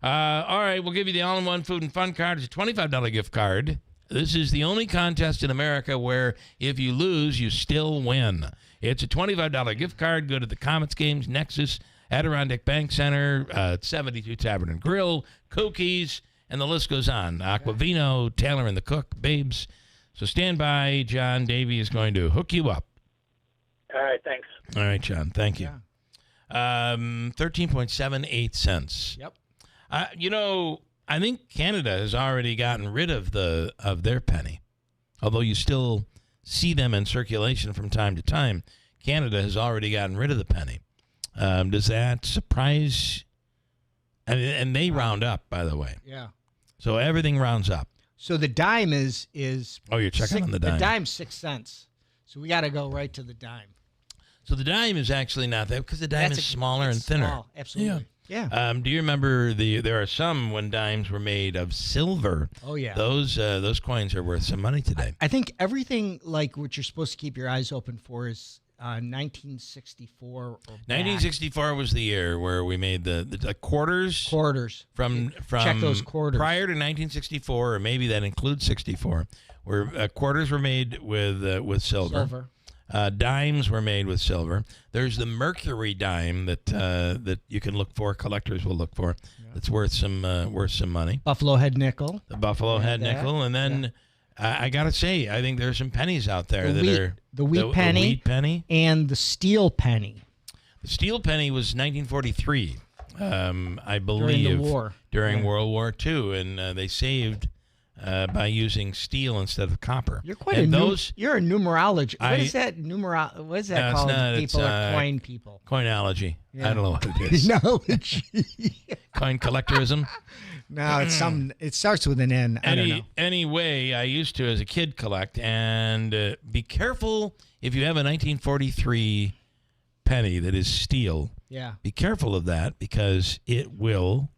All right, we'll give you the all-in-one food and fun card. It's a $25 gift card. This is the only contest in America where if you lose, you still win. It's a $25 gift card. Go to the Comets Games, Nexus, Adirondack Bank Center, 72 Tavern and Grill, Cookies, and the list goes on. Aquavino, Taylor and the Cook, Babes. So stand by. John Davey is going to hook you up. All right, thanks. All right, John. Thank you. 13.78 cents. Yep. I think Canada has already gotten rid of their penny, although you still see them in circulation from time to time. Canada has already gotten rid of the penny. Does that surprise? And they round up, by the way. Yeah. So everything rounds up. So the dime is. Oh, you're checking on the dime. The dime's 6 cents. So we got to go right to the dime. So the dime is actually not that because the dime is smaller and thinner. Small. Absolutely. Yeah. Do you remember there are some when dimes were made of silver? Oh yeah. Those coins are worth some money today. I think everything like what you're supposed to keep your eyes open for is 1964 or back. 1964 was the year where we made the quarters. Quarters. From check those quarters. Prior to 1964, or maybe that includes 64, where quarters were made with silver. Dimes were made with silver. There's the mercury dime that you can look for. Collectors will look for. Yeah. That's worth some money. Buffalo head nickel. The buffalo head nickel, and then I gotta say, I think there's some pennies out there the wheat penny, the wheat penny, and the steel penny. The steel penny was 1943, I believe, during the war, during World War II, and they saved. By using steel instead of copper. You're quite you're a numerologist. What is that What is that called? People are coin people. Coinology. Yeah. I don't know what it is. Coin collectorism. No, it's it starts with an N. I don't know. Anyway, I used to as a kid collect, and be careful if you have a 1943 penny that is steel. Yeah. Be careful of that because it will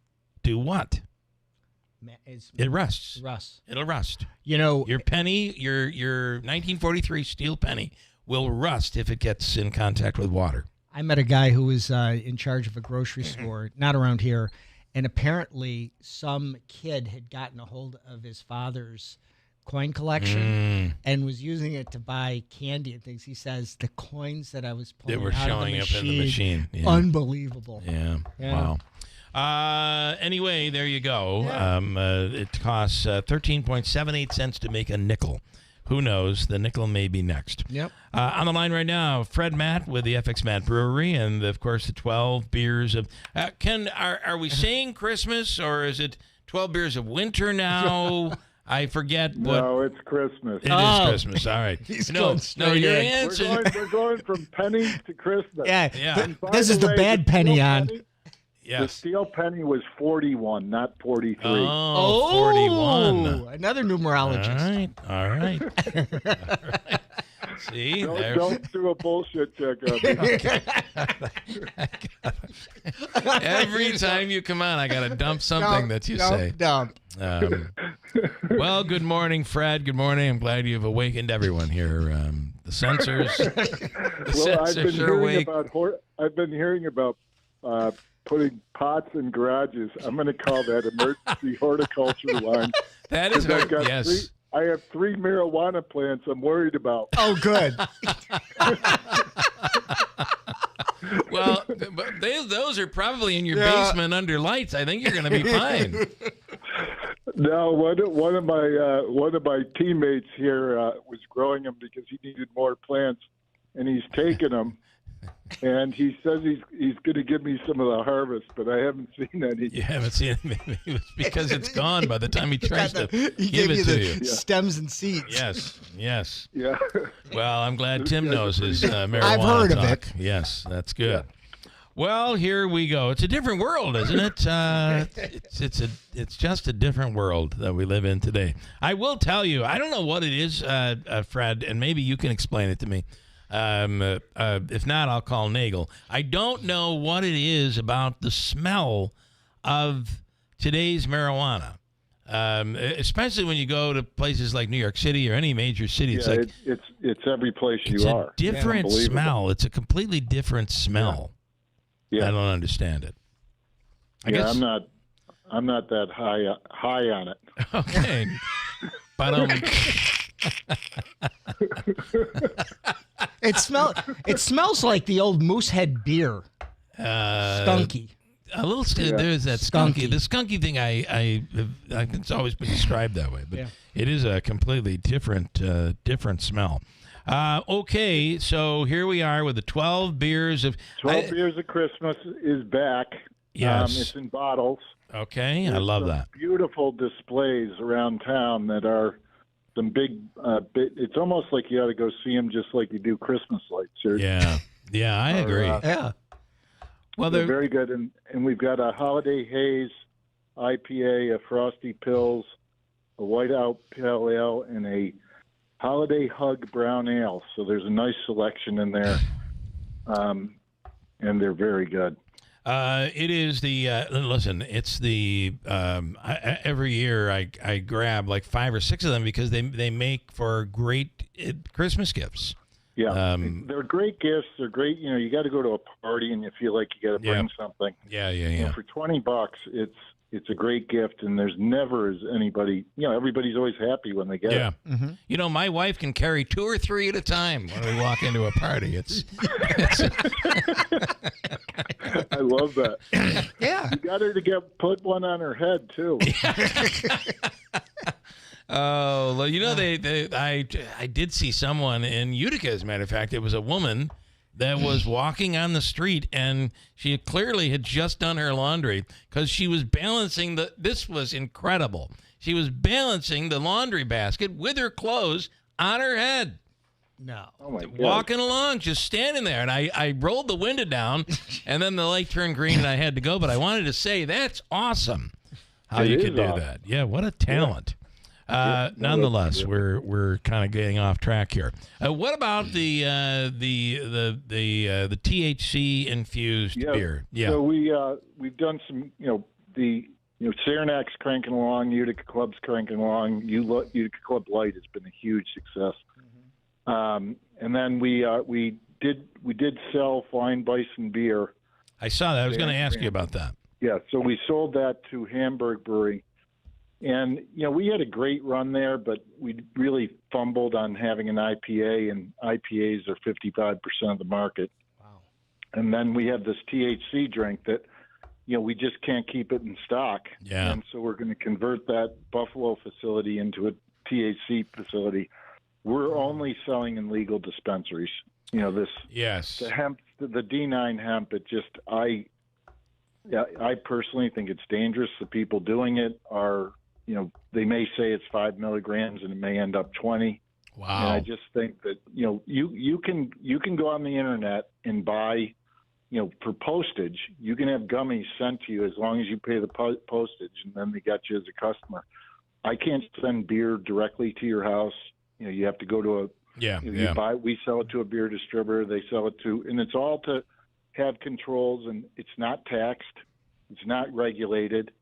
do what? It rusts. It'll rust. Your penny, your 1943 steel penny will rust if it gets in contact with water. I met a guy who was in charge of a grocery store, not around here, and apparently some kid had gotten a hold of his father's coin collection and was using it to buy candy and things. He says the coins that I was pulling They were out showing of the up in the machine. Yeah. Unbelievable. Yeah. Wow. Anyway, there you go. It costs 13.78 cents to make a nickel. Who knows? The nickel may be next. Yep. On the line right now, Fred Matt with the FX Matt Brewery, and of course the 12 beers of. Are we saying Christmas, or is it 12 beers of winter now? I forget what. No, it's Christmas. It is Christmas. All right. Your answer. We're going from pennies to Christmas. Yeah. And by This is the way, bad penny on. The steel penny was 41, not 43. Oh, 41. Another numerologist. All right. See? Don't do a bullshit check on me. Every time you come on, I got to dump something that you say. Dump. Well, good morning, Fred. Good morning. I'm glad you've awakened everyone here. The sensors. I've been hearing about putting pots in garages. I'm going to call that emergency horticulture line. That is yes. I have 3 marijuana plants I'm worried about. Oh, good. Well, but those are probably in your basement under lights. I think you're going to be fine. No, one of my teammates here was growing them because he needed more plants, and he's taken them. And he says he's going to give me some of the harvest, but I haven't seen any. You haven't seen it? It's because it's gone by the time he tries to He give gave it you to the you. stems and seeds. Yes. Yeah. Well, I'm glad Tim knows his marijuana I've heard talk. of it. Yes, that's good. Well, here we go. It's a different world, isn't it? It's just a different world that we live in today. I will tell you, I don't know what it is, Fred, and maybe you can explain it to me. If not, I'll call Nagel. I don't know what it is about the smell of today's marijuana, especially when you go to places like New York City or any major city. It's like it's every place it's you a are. different smell. It's a completely different smell. Yeah. I don't understand it. I yeah, guess I'm not that high on it. Okay, but It smells like the old Moosehead beer. Skunky. A little. There's that skunky. The skunky thing. It's always been described that way, but it is a completely different smell. Okay, so here we are with the 12 beers of 12 beers of Christmas is back. Yes, it's in bottles. Okay, I love that. Beautiful displays around town that are some big. It's almost like you ought to go see them, just like you do Christmas lights. Yeah, I agree. Well, they're very good, and we've got a Holiday Haze IPA, a Frosty Pills, a Whiteout Pale Ale, and a Holiday Hug Brown Ale. So there's a nice selection in there, and they're very good. It is the listen. It's the every year I grab like 5 or 6 of them because they make for great Christmas gifts. Yeah, they're great gifts. They're great. You know, you got to go to a party and you feel like you got to bring something. Yeah. And for $20, it's a great gift, and there's never anybody. You know, everybody's always happy when they get it. Mm-hmm. You know, my wife can carry 2 or 3 at a time when we walk into a party. I love that. Yeah, you got her to put one on her head too. Oh, well, you know, I did see someone in Utica, as a matter of fact. It was a woman that was walking on the street, and she clearly had just done her laundry because she was balancing this was incredible. She was balancing the laundry basket with her clothes on her head. No. Oh my God. Walking along, just standing there. And I rolled the window down, and then the light turned green, and I had to go. But I wanted to say, that's awesome how you can do that. Yeah, what a talent. Nonetheless, we're kind of getting off track here. What about the THC infused beer? Yeah. So we've done some. Saranac's cranking along, Utica Club's cranking along. Utica Club Light has been a huge success. And then we did sell Flying Bison beer. I saw that. I was going to ask you about that. Yeah. So we sold that to Hamburg Brewery. And, we had a great run there, but we really fumbled on having an IPA, and IPAs are 55% of the market. Wow. And then we have this THC drink that, we just can't keep it in stock. Yeah. And so we're going to convert that Buffalo facility into a THC facility. We're only selling in legal dispensaries. Yes. The hemp, the D9 hemp, I personally think it's dangerous. The people doing it are, they may say it's 5 milligrams and it may end up 20. Wow. And I just think that, you can go on the internet and buy, for postage, you can have gummies sent to you as long as you pay the postage, and then they got you as a customer. I can't send beer directly to your house. You have to go to we sell it to a beer distributor. They sell it to, and it's all to have controls, and it's not taxed. It's not regulated.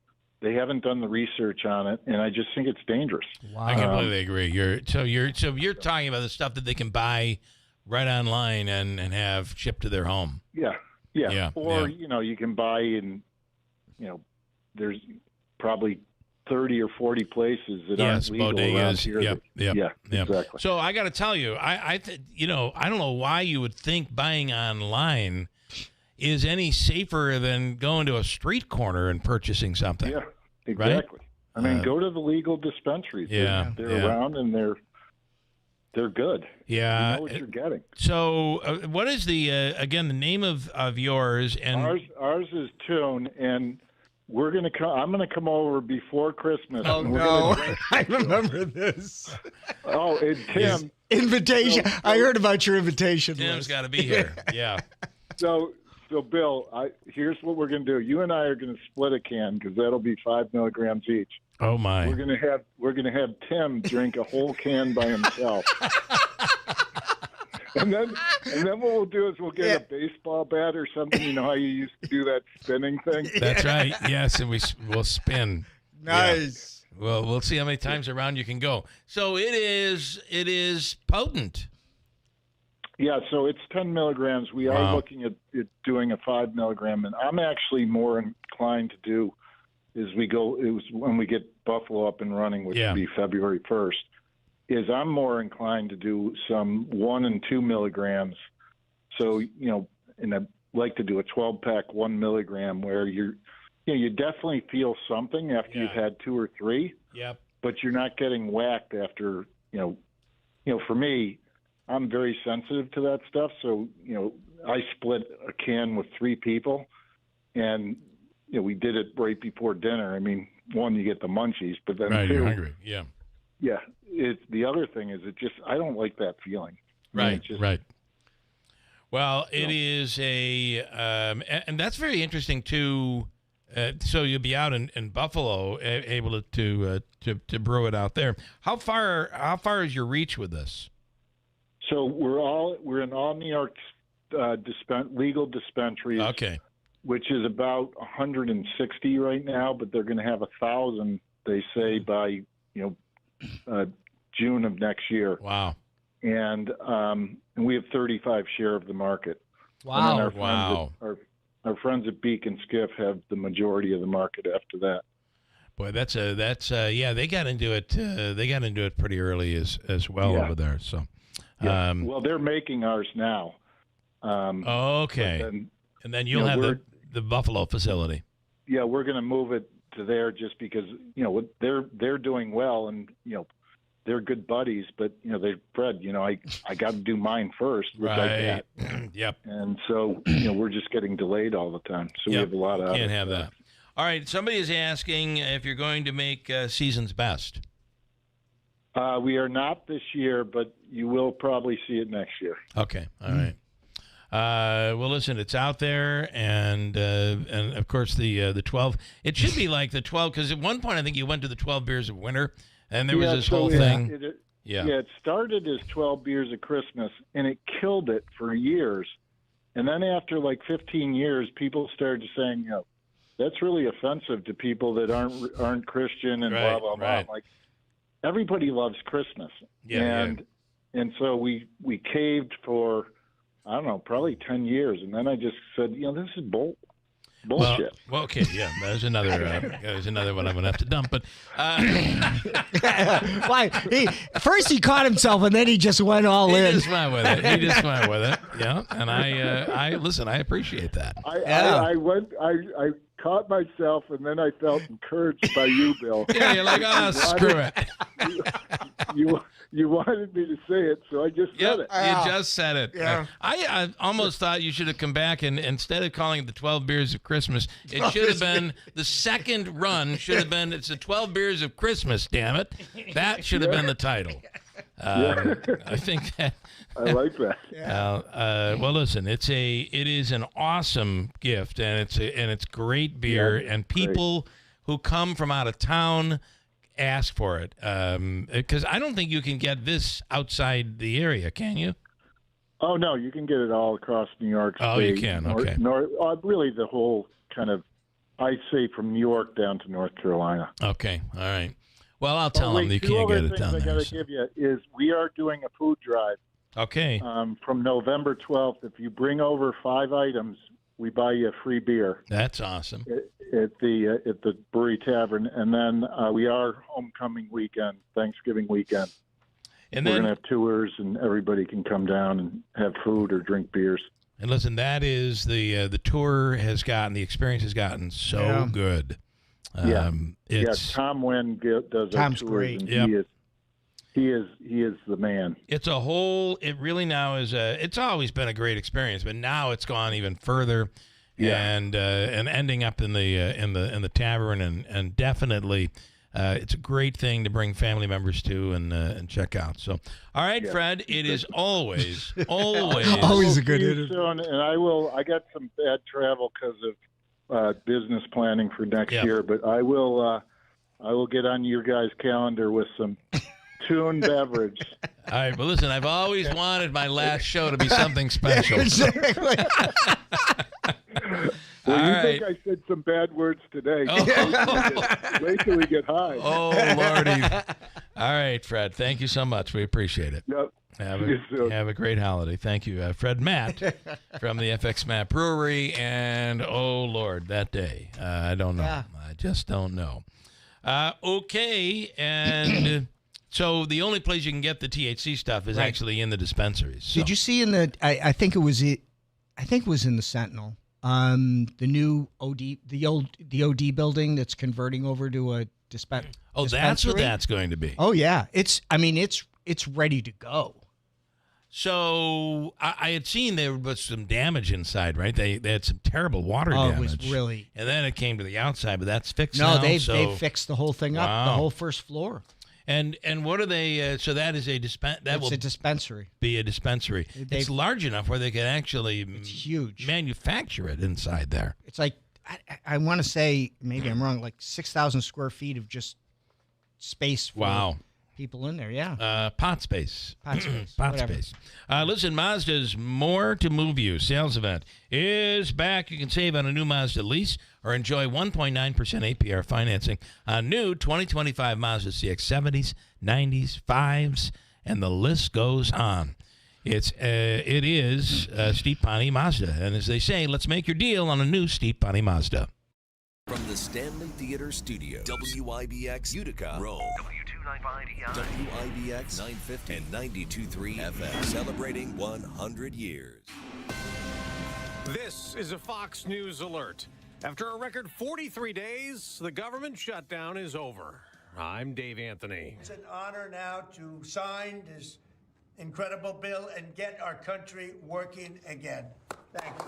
They haven't done the research on it, and I just think it's dangerous. Wow. I completely agree. You're talking about the stuff that they can buy right online and have shipped to their home. Yeah. Or you can buy in, there's probably 30 or 40 places that aren't legal around here. Yep. Exactly. So I got to tell you, I don't know why you would think buying online is any safer than going to a street corner and purchasing something. Yeah, exactly. Right? Go to the legal dispensaries. Yeah, they're around and they're good. Yeah, you know what you're getting. So, what is the again the name of yours? And ours is Tune, and we're gonna come. I'm gonna come over before Christmas. Oh no, I remember this. Oh, it's Tim. Invitation. I heard about your invitation. Tim's got to be here. Yeah. So Bill, here's what we're gonna do. You and I are gonna split a can because that'll be 5 milligrams each. Oh my! We're gonna have Tim drink a whole can by himself. And then what we'll do is we'll get a baseball bat or something. You know how you used to do that spinning thing? That's right. Yes, and we'll spin. Nice. Yeah. Well, we'll see how many times around you can go. So it is potent. Yeah, so it's 10 milligrams. We are looking at doing a 5 milligram, and I'm actually more inclined to do when we get Buffalo up and running, which will be February 1st. I'm more inclined to do some 1 and 2 milligrams. So, and I'd like to do a 12-pack 1 milligram where you definitely feel something after you've had 2 or 3. Yep. But you're not getting whacked after, for me, I'm very sensitive to that stuff. So, I split a can with 3 people, and, we did it right before dinner. I mean, 1, you get the munchies, but then 2, you're hungry. Yeah. Yeah, the other thing is I don't like that feeling. Right, right. Well, it is and that's very interesting too. So you'll be out in Buffalo, able to brew it out there. How far is your reach with this? So we're in all New York legal dispensaries. Okay. Which is about 160 right now, but they're going to have 1,000. They say by June of next year. Wow. And we have 35 share of the market. Wow. Our friends at Beacon Skiff have the majority of the market after that. Boy, that's they got into it. They got into it pretty early as well over there. So, well, they're making ours now. Okay. And then you'll have the Buffalo facility. Yeah, we're going to move it to there just because they're doing well, and they're good buddies, but Fred, I got to do mine first, which I can't. Yep. And so we're just getting delayed all the time, so we have a lot of can't have that. All right, somebody is asking if you're going to make Season's Best. We are not this year, but you will probably see it next year. Okay, all right. Well, listen, it's out there, and of course the 12. It should be like the 12, because at one point I think you went to the 12 beers of winter, and there was this whole thing. It started as 12 beers of Christmas, and it killed it for years. And then after like 15 years, people started saying, that's really offensive to people that aren't Christian and blah blah blah. Like, everybody loves Christmas, and so we caved for, I don't know, probably 10 years. And then I just said, this is bull. Bullshit. Well, okay, yeah, there's another one I'm gonna have to dump. But Why? First he caught himself, and then he just went all in. He just went with it. Yeah, and I listen. I appreciate that. I caught myself, and then I felt encouraged by you, Bill. Yeah, you're like, screw it. You wanted me to say it, so I just said it. You just said it. Yeah. I almost thought you should have come back and instead of calling it the 12 Beers of Christmas, it should have been the second run. Should have been it's the 12 Beers of Christmas. Damn it, that should have been the title. I think that. I like that. Well, listen, it is an awesome gift, and it's great beer, and people who come from out of town ask for it because I don't think you can get this outside the area, can you? Oh no, you can get it all across New York State. Oh, you can. Okay. Really, the whole kind of, I say from New York down to North Carolina. Okay. All right. Well, I'll tell them you can't get it down there. Two other things I got to give you is we are doing a food drive. Okay. From November 12th. If you bring over 5 items, we buy you a free beer. That's awesome. At the Brewery Tavern, and then we are homecoming weekend, Thanksgiving weekend. And we're then gonna have tours, and everybody can come down and have food or drink beers. And listen, that is the tour has gotten, the experience has gotten so good. Tom Wynn does Tom's our tours, great. and he is the man. It really now is it's always been a great experience, but now it's gone even further. And ending up in the tavern and definitely it's a great thing to bring family members to and check out. So, all right, Fred, it is always a good interview. Soon, and I got some bad travel because of business planning for next year, but I will get on your guys' calendar with some Tune beverage. All right, but listen, I've always wanted my last show to be something special. Exactly. Well, think I said some bad words today. Wait till we get high. Oh, Lordy. All right, Fred. Thank you so much. We appreciate it. Yep. Have a great holiday. Thank you. Fred Matt from the FX Matt Brewery. And, oh, Lord, that day. I don't know. Yeah. I just don't know. Okay, and... So the only place you can get the THC stuff is actually in the dispensaries. So. Did you see in the? I think it was in the Sentinel. The new the OD building that's converting over to a dispensary. Oh, that's what that's going to be. Oh yeah, it's ready to go. So I had seen there was some damage inside, right? They had some terrible water damage. Oh, it was really. And then it came to the outside, but that's fixed now. No, they fixed the whole thing up, the whole first floor. And what are they? So that is a dispensary. Be a dispensary. It's large enough where they can actually it's huge. Manufacture it inside there. It's like I want to say, maybe I'm wrong, like 6,000 square feet of just space for people in there. Yeah. Pot space. Pot space. Pot space. Listen, Mazda's More to Move You sales event is back. You can save on a new Mazda lease or enjoy 1.9% APR financing on new 2025 Mazda CX-70s, 90s, 5s, and the list goes on. It is Steep Pawnee Mazda. And as they say, let's make your deal on a new Steep Pawnee Mazda. From the Stanley Theater Studio, WIBX Utica, Rome. WIBX 950 and 92.3 FM, celebrating 100 years. This is a Fox News alert. After a record 43 days, the government shutdown is over. I'm Dave Anthony. It's an honor now to sign this incredible bill and get our country working again. Thank you.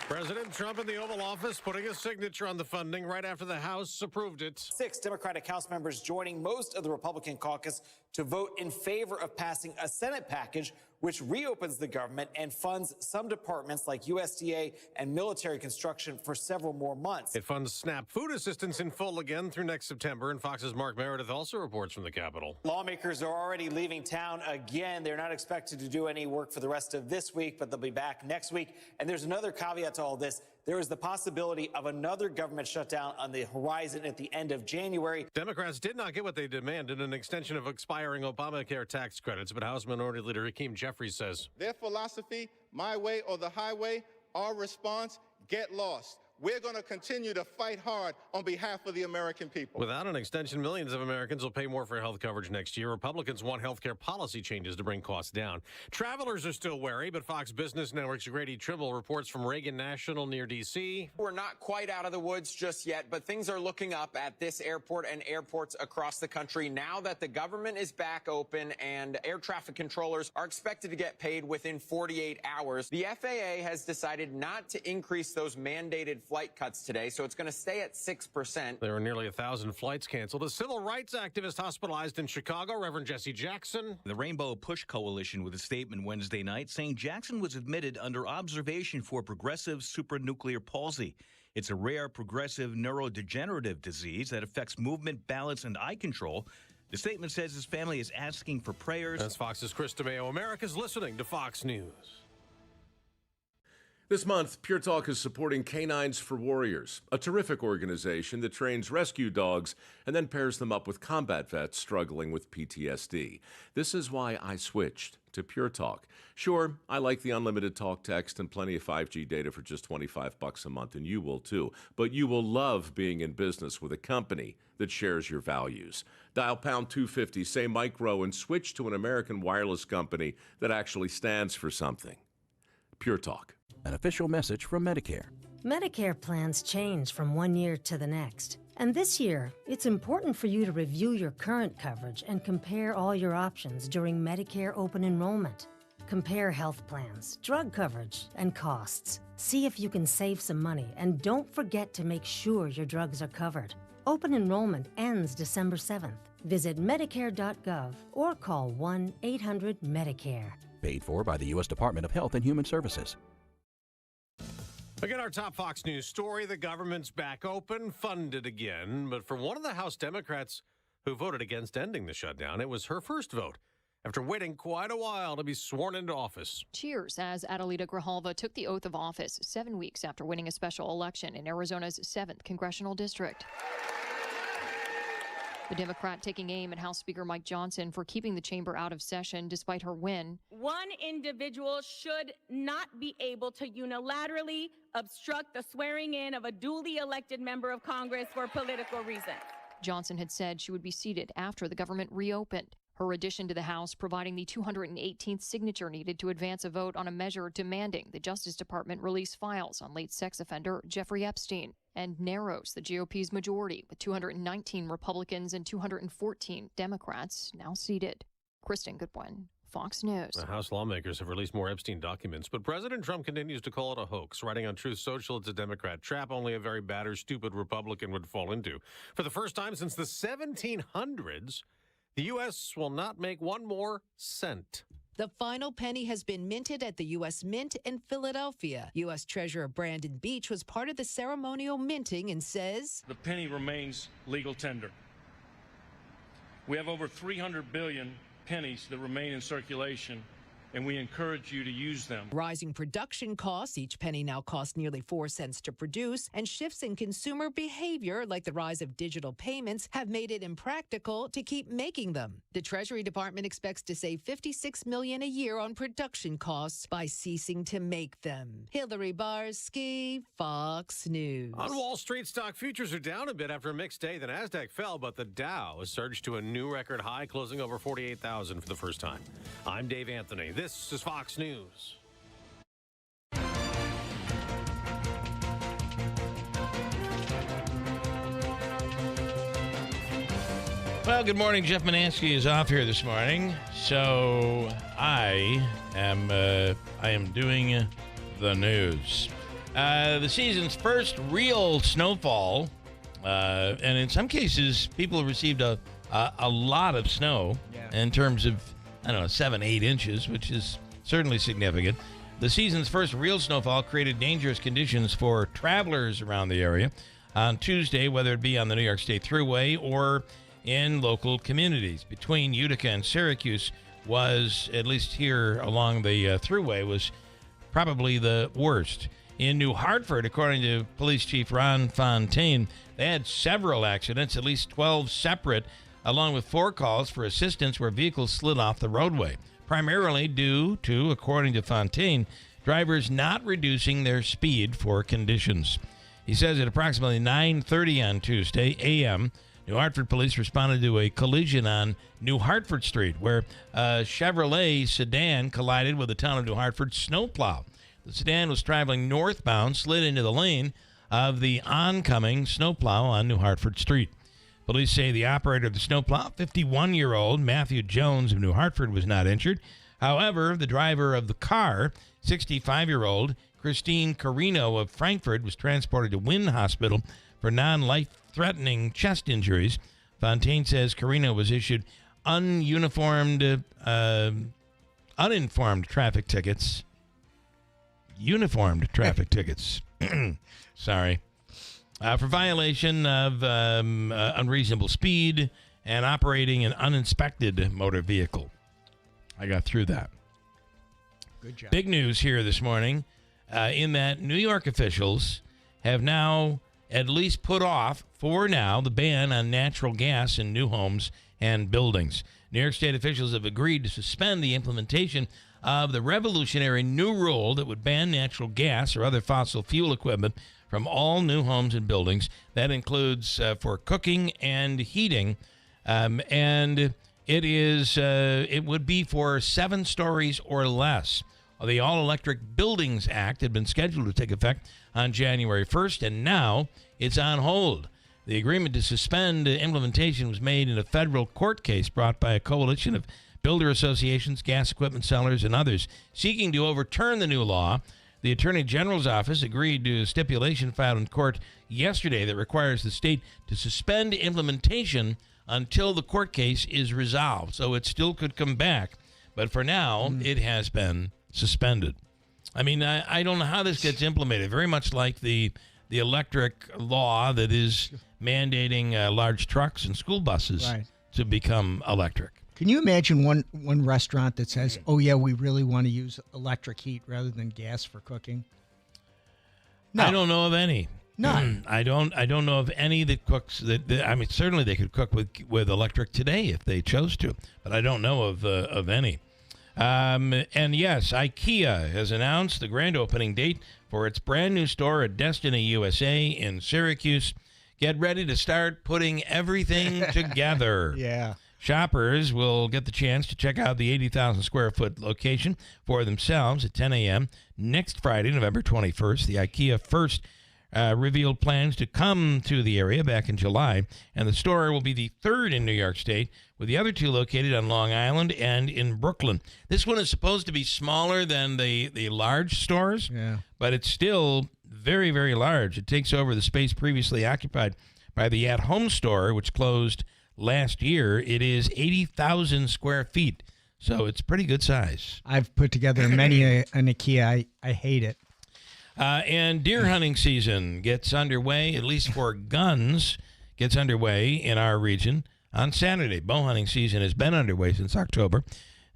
President Trump in the Oval Office putting a signature on the funding right after the House approved it. 6 Democratic House members joining most of the Republican caucus to vote in favor of passing a Senate package which reopens the government and funds some departments like USDA and military construction for several more months. It funds SNAP food assistance in full again through next September, and Fox's Mark Meredith also reports from the Capitol. Lawmakers are already leaving town again. They're not expected to do any work for the rest of this week, but they'll be back next week. And there's another caveat to all this. There is the possibility of another government shutdown on the horizon at the end of January. Democrats did not get what they demanded, an extension of expiring Obamacare tax credits, but House Minority Leader Hakeem Jeffries says, their philosophy, my way or the highway, our response, get lost. we're going to continue to fight hard on behalf of the American people. Without an extension, millions of Americans will pay more for health coverage next year. Republicans want health care policy changes to bring costs down. Travelers are still wary, but Fox Business Network's Grady Trimble reports from Reagan National near D.C. We're not quite out of the woods just yet, but things are looking up at this airport and airports across the country now that the government is back open and air traffic controllers are expected to get paid within 48 hours. The FAA has decided not to increase those mandated flight cuts today, so it's going to stay at 6%. There are nearly 1,000 flights canceled. A civil rights activist hospitalized in Chicago, Reverend Jesse Jackson. The Rainbow Push Coalition with a statement Wednesday night saying Jackson was admitted under observation for progressive supranuclear palsy. It's a rare progressive neurodegenerative disease that affects movement, balance, and eye control. The statement says his family is asking for prayers. That's Fox's Chris DeMeo. America's listening to Fox News. This month, Pure Talk is supporting Canines for Warriors, a terrific organization that trains rescue dogs and then pairs them up with combat vets struggling with PTSD. This is why I switched to Pure Talk. Sure, I like the unlimited talk, text, and plenty of 5G data for just $25 a month, and you will too. But you will love being in business with a company that shares your values. Dial pound 250, say micro, and switch to an American wireless company that actually stands for something. Pure Talk. An official message from Medicare. Medicare plans change from one year to the next. And this year, it's important for you to review your current coverage and compare all your options during Medicare open enrollment. Compare health plans, drug coverage, and costs. See if you can save some money, and don't forget to make sure your drugs are covered. Open enrollment ends December 7th. Visit Medicare.gov or call 1-800-MEDICARE. Paid for by the U.S. Department of Health and Human Services. Again, our top Fox News story, the government's back open, funded again. But for one of the House Democrats who voted against ending the shutdown, it was her first vote after waiting quite a while to be sworn into office. Cheers as Adelita Grijalva took the oath of office 7 weeks after winning a special election in Arizona's 7th congressional district. The Democrat taking aim at House Speaker Mike Johnson for keeping the chamber out of session despite her win. One individual should not be able to unilaterally obstruct the swearing in of a duly elected member of Congress for political reasons. Johnson had said she would be seated after the government reopened. Her addition to the House providing the 218th signature needed to advance a vote on a measure demanding the Justice Department release files on late sex offender Jeffrey Epstein, and narrows the GOP's majority with 219 Republicans and 214 Democrats now seated. Kristen Goodwin, Fox News. The House lawmakers have released more Epstein documents, but President Trump continues to call it a hoax, writing on Truth Social it's a Democrat trap only a very bad or stupid Republican would fall into. For the first time since the 1700s, the U.S. will not make one more cent. The final penny has been minted at the U.S. Mint in Philadelphia. U.S. Treasurer Brandon Beach was part of the ceremonial minting and says, "The penny remains legal tender. We have over 300 billion pennies that remain in circulation, and we encourage you to use them." Rising production costs, each penny now costs nearly 4 cents to produce, and shifts in consumer behavior, like the rise of digital payments, have made it impractical to keep making them. The Treasury Department expects to save $56 million a year on production costs by ceasing to make them. Hillary Barsky, Fox News. On Wall Street, stock futures are down a bit after a mixed day. The Nasdaq fell, but the Dow surged to a new record high, closing over 48,000 for the first time. I'm Dave Anthony. This is Fox News. Well, good morning. Jeff Manansky is off here this morning, so I am doing the news. The season's first real snowfall, and in some cases, people received a lot of snow in terms of, 7-8 inches, which is certainly significant. The season's first real snowfall created dangerous conditions for travelers around the area on Tuesday, whether it be on the New York State Thruway or in local communities. Between Utica and Syracuse was, at least here along the Thruway, was probably the worst. In New Hartford, according to Police Chief Ron Fontaine, they had several accidents, at least 12 separate, along with 4 calls for assistance where vehicles slid off the roadway, primarily due to, according to Fontaine, drivers not reducing their speed for conditions. He says at approximately 9:30 on Tuesday a.m., New Hartford police responded to a collision on New Hartford Street where a Chevrolet sedan collided with a town of New Hartford snowplow. The sedan was traveling northbound, slid into the lane of the oncoming snowplow on New Hartford Street. Police say the operator of the snowplow, 51-year-old Matthew Jones of New Hartford, was not injured. However, the driver of the car, 65-year-old Christine Carino of Frankfurt, was transported to Wynn Hospital for non-life-threatening chest injuries. Fontaine says Carino was issued uninformed traffic tickets. Uniformed traffic tickets. Sorry. For violation of unreasonable speed and operating an uninspected motor vehicle. I got through that. Good job. Big news here this morning in that New York officials have now at least put off, for now, the ban on natural gas in new homes and buildings. New York State officials have agreed to suspend the implementation of the revolutionary new rule that would ban natural gas or other fossil fuel equipment from all new homes and buildings. That includes for cooking and heating, and it would be for 7 stories or less. The All-Electric Buildings Act had been scheduled to take effect on January 1st, and now it's on hold. The agreement to suspend implementation was made in a federal court case brought by a coalition of builder associations, gas equipment sellers, and others seeking to overturn the new law. The Attorney General's office agreed to a stipulation filed in court yesterday that requires the state to suspend implementation until the court case is resolved. So it still could come back, but for now, it has been suspended. I mean, I don't know how this gets implemented. Very much like the electric law that is mandating large trucks and school buses to become electric. Can you imagine one restaurant that says, "Oh yeah, we really want to use electric heat rather than gas for cooking"? No. I don't know of any. None. I don't know of any that cooks that. I mean, certainly they could cook with electric today if they chose to, but I don't know of any. And yes, IKEA has announced the grand opening date for its brand new store at Destiny USA in Syracuse. Get ready to start putting everything together. Yeah. Shoppers will get the chance to check out the 80,000 square foot location for themselves at 10 a.m. next Friday, November 21st. The IKEA first revealed plans to come to the area back in July, and the store will be the third in New York State, with the other 2 located on Long Island and in Brooklyn. This one is supposed to be smaller than the large stores, but it's still very, very large. It takes over the space previously occupied by the at-home store, which closed last year. It is 80,000 square feet, so it's pretty good size. I've put together many an IKEA. I hate it. And deer hunting season gets underway, at least for guns, gets underway in our region on Saturday. Bow hunting season has been underway since October.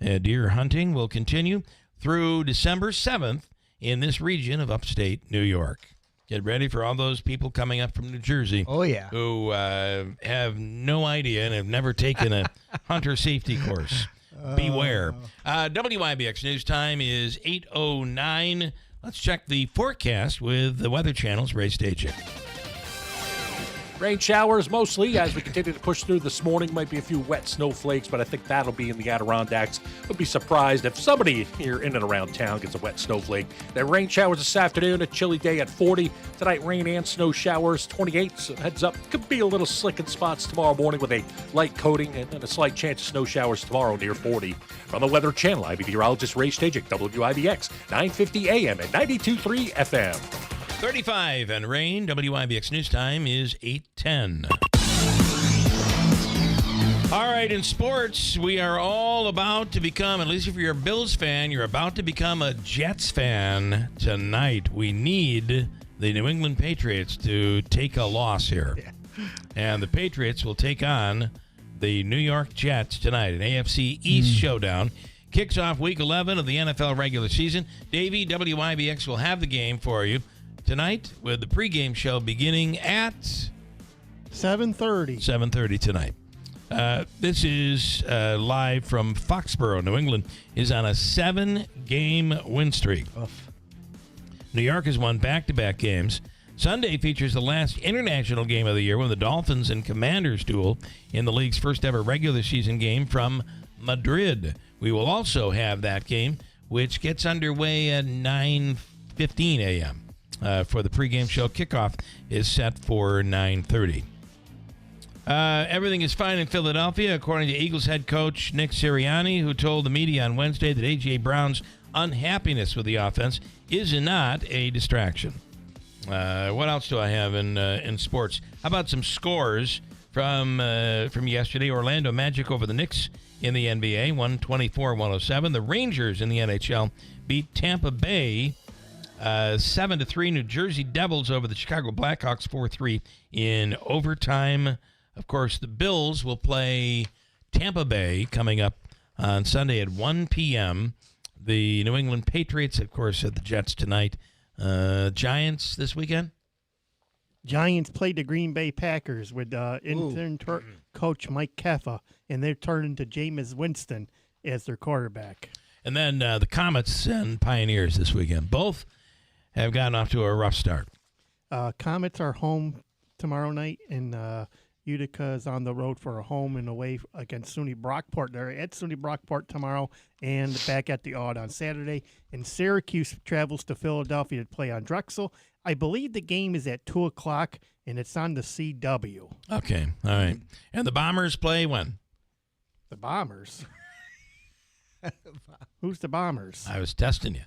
Deer hunting will continue through December 7th in this region of upstate New York. Get ready for all those people coming up from New Jersey. Oh, yeah. Who have no idea and have never taken a hunter safety course. Beware. WIBX news time is 8:09. Let's check the forecast with the Weather Channel's Ray Staging. Rain showers mostly as we continue to push through this morning. Might be a few wet snowflakes, but I think that'll be in the Adirondacks. Would be surprised if somebody here in and around town gets a wet snowflake. There rain showers this afternoon, a chilly day at 40. Tonight, rain and snow showers, 28. So heads up, could be a little slick in spots tomorrow morning with a light coating and then a slight chance of snow showers tomorrow near 40. From the Weather Channel, I'm meteorologist Ray Staging, WIBX, 950 AM and 92.3 FM. 35 and rain. WIBX news time is 8:10. All right, in sports, we are all about to become, at least if you're a Bills fan, you're about to become a Jets fan tonight. We need the New England Patriots to take a loss here. Yeah. And the Patriots will take on the New York Jets tonight, an AFC East showdown. Kicks off Week 11 of the NFL regular season. Davey, WIBX will have the game for you tonight with the pregame show beginning at 7:30. 7:30 tonight. This is live from Foxborough. New England is on a 7-game win streak. New York has won back-to-back games Sunday features the last international game of the year when the Dolphins and Commanders duel in the league's first ever regular season game from Madrid. We will also have that game, which gets underway at 9:15 a.m. For the pregame show. Kickoff is set for 9:30. Everything is fine in Philadelphia, according to Eagles head coach Nick Sirianni, who told the media on Wednesday that A.J. Brown's unhappiness with the offense is not a distraction. What else do I have in sports? How about some scores from yesterday? Orlando Magic over the Knicks in the NBA, 124-107. The Rangers in the NHL beat Tampa Bay 7-3. New Jersey Devils over the Chicago Blackhawks 4-3 in overtime. Of course, the Bills will play Tampa Bay coming up on Sunday at 1 p.m. The New England Patriots, of course, at the Jets tonight. Giants this weekend? Giants played the Green Bay Packers with intern coach Mike Keffa, and they're turning to Jameis Winston as their quarterback. And then the Comets and Pioneers this weekend. Both have gotten off to a rough start. Comets are home tomorrow night, and Utica is on the road for a home and away against SUNY Brockport. They're at SUNY Brockport tomorrow and back at the Odd on Saturday. And Syracuse travels to Philadelphia to play on Drexel. I believe the game is at 2 o'clock, and it's on the CW. Okay, all right. And the Bombers play when? The Bombers? Who's the Bombers? I was testing you.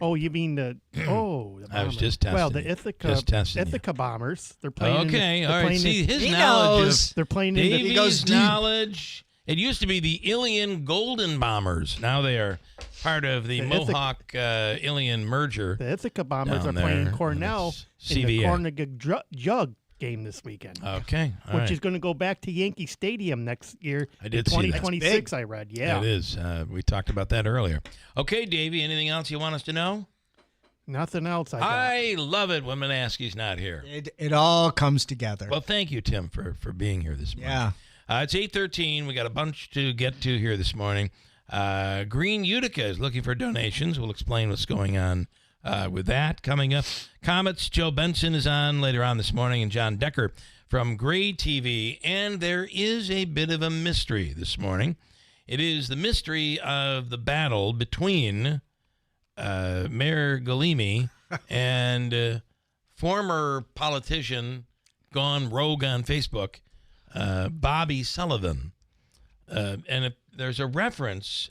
Oh, you mean the Bombers. I was just testing. Well, the you. Ithaca Bombers. They're playing. Okay, all right. See, his knowledge. They're playing. Davies' knowledge. It used to be the Ilion Golden Bombers. Now they are part of the Mohawk Ilion merger. The Ithaca Bombers are playing Cornell in the Cornegug Jug game this weekend. Okay, which is going to go back to Yankee Stadium next year. I did in 2026. I read. Yeah, it is. We talked about that earlier. Okay, Davey. Anything else you want us to know? Nothing else. I love it when Manaski's not here. It all comes together. Well, thank you, Tim, for being here this morning. Yeah. It's 8:13. We got a bunch to get to here this morning. Green Utica is looking for donations. We'll explain what's going on with that coming up. Comets, Joe Benson is on later on this morning, and John Decker from Gray TV. And there is a bit of a mystery this morning. It is the mystery of the battle between Mayor Galimi and former politician gone rogue on Facebook, Bobby Sullivan. And there's a reference.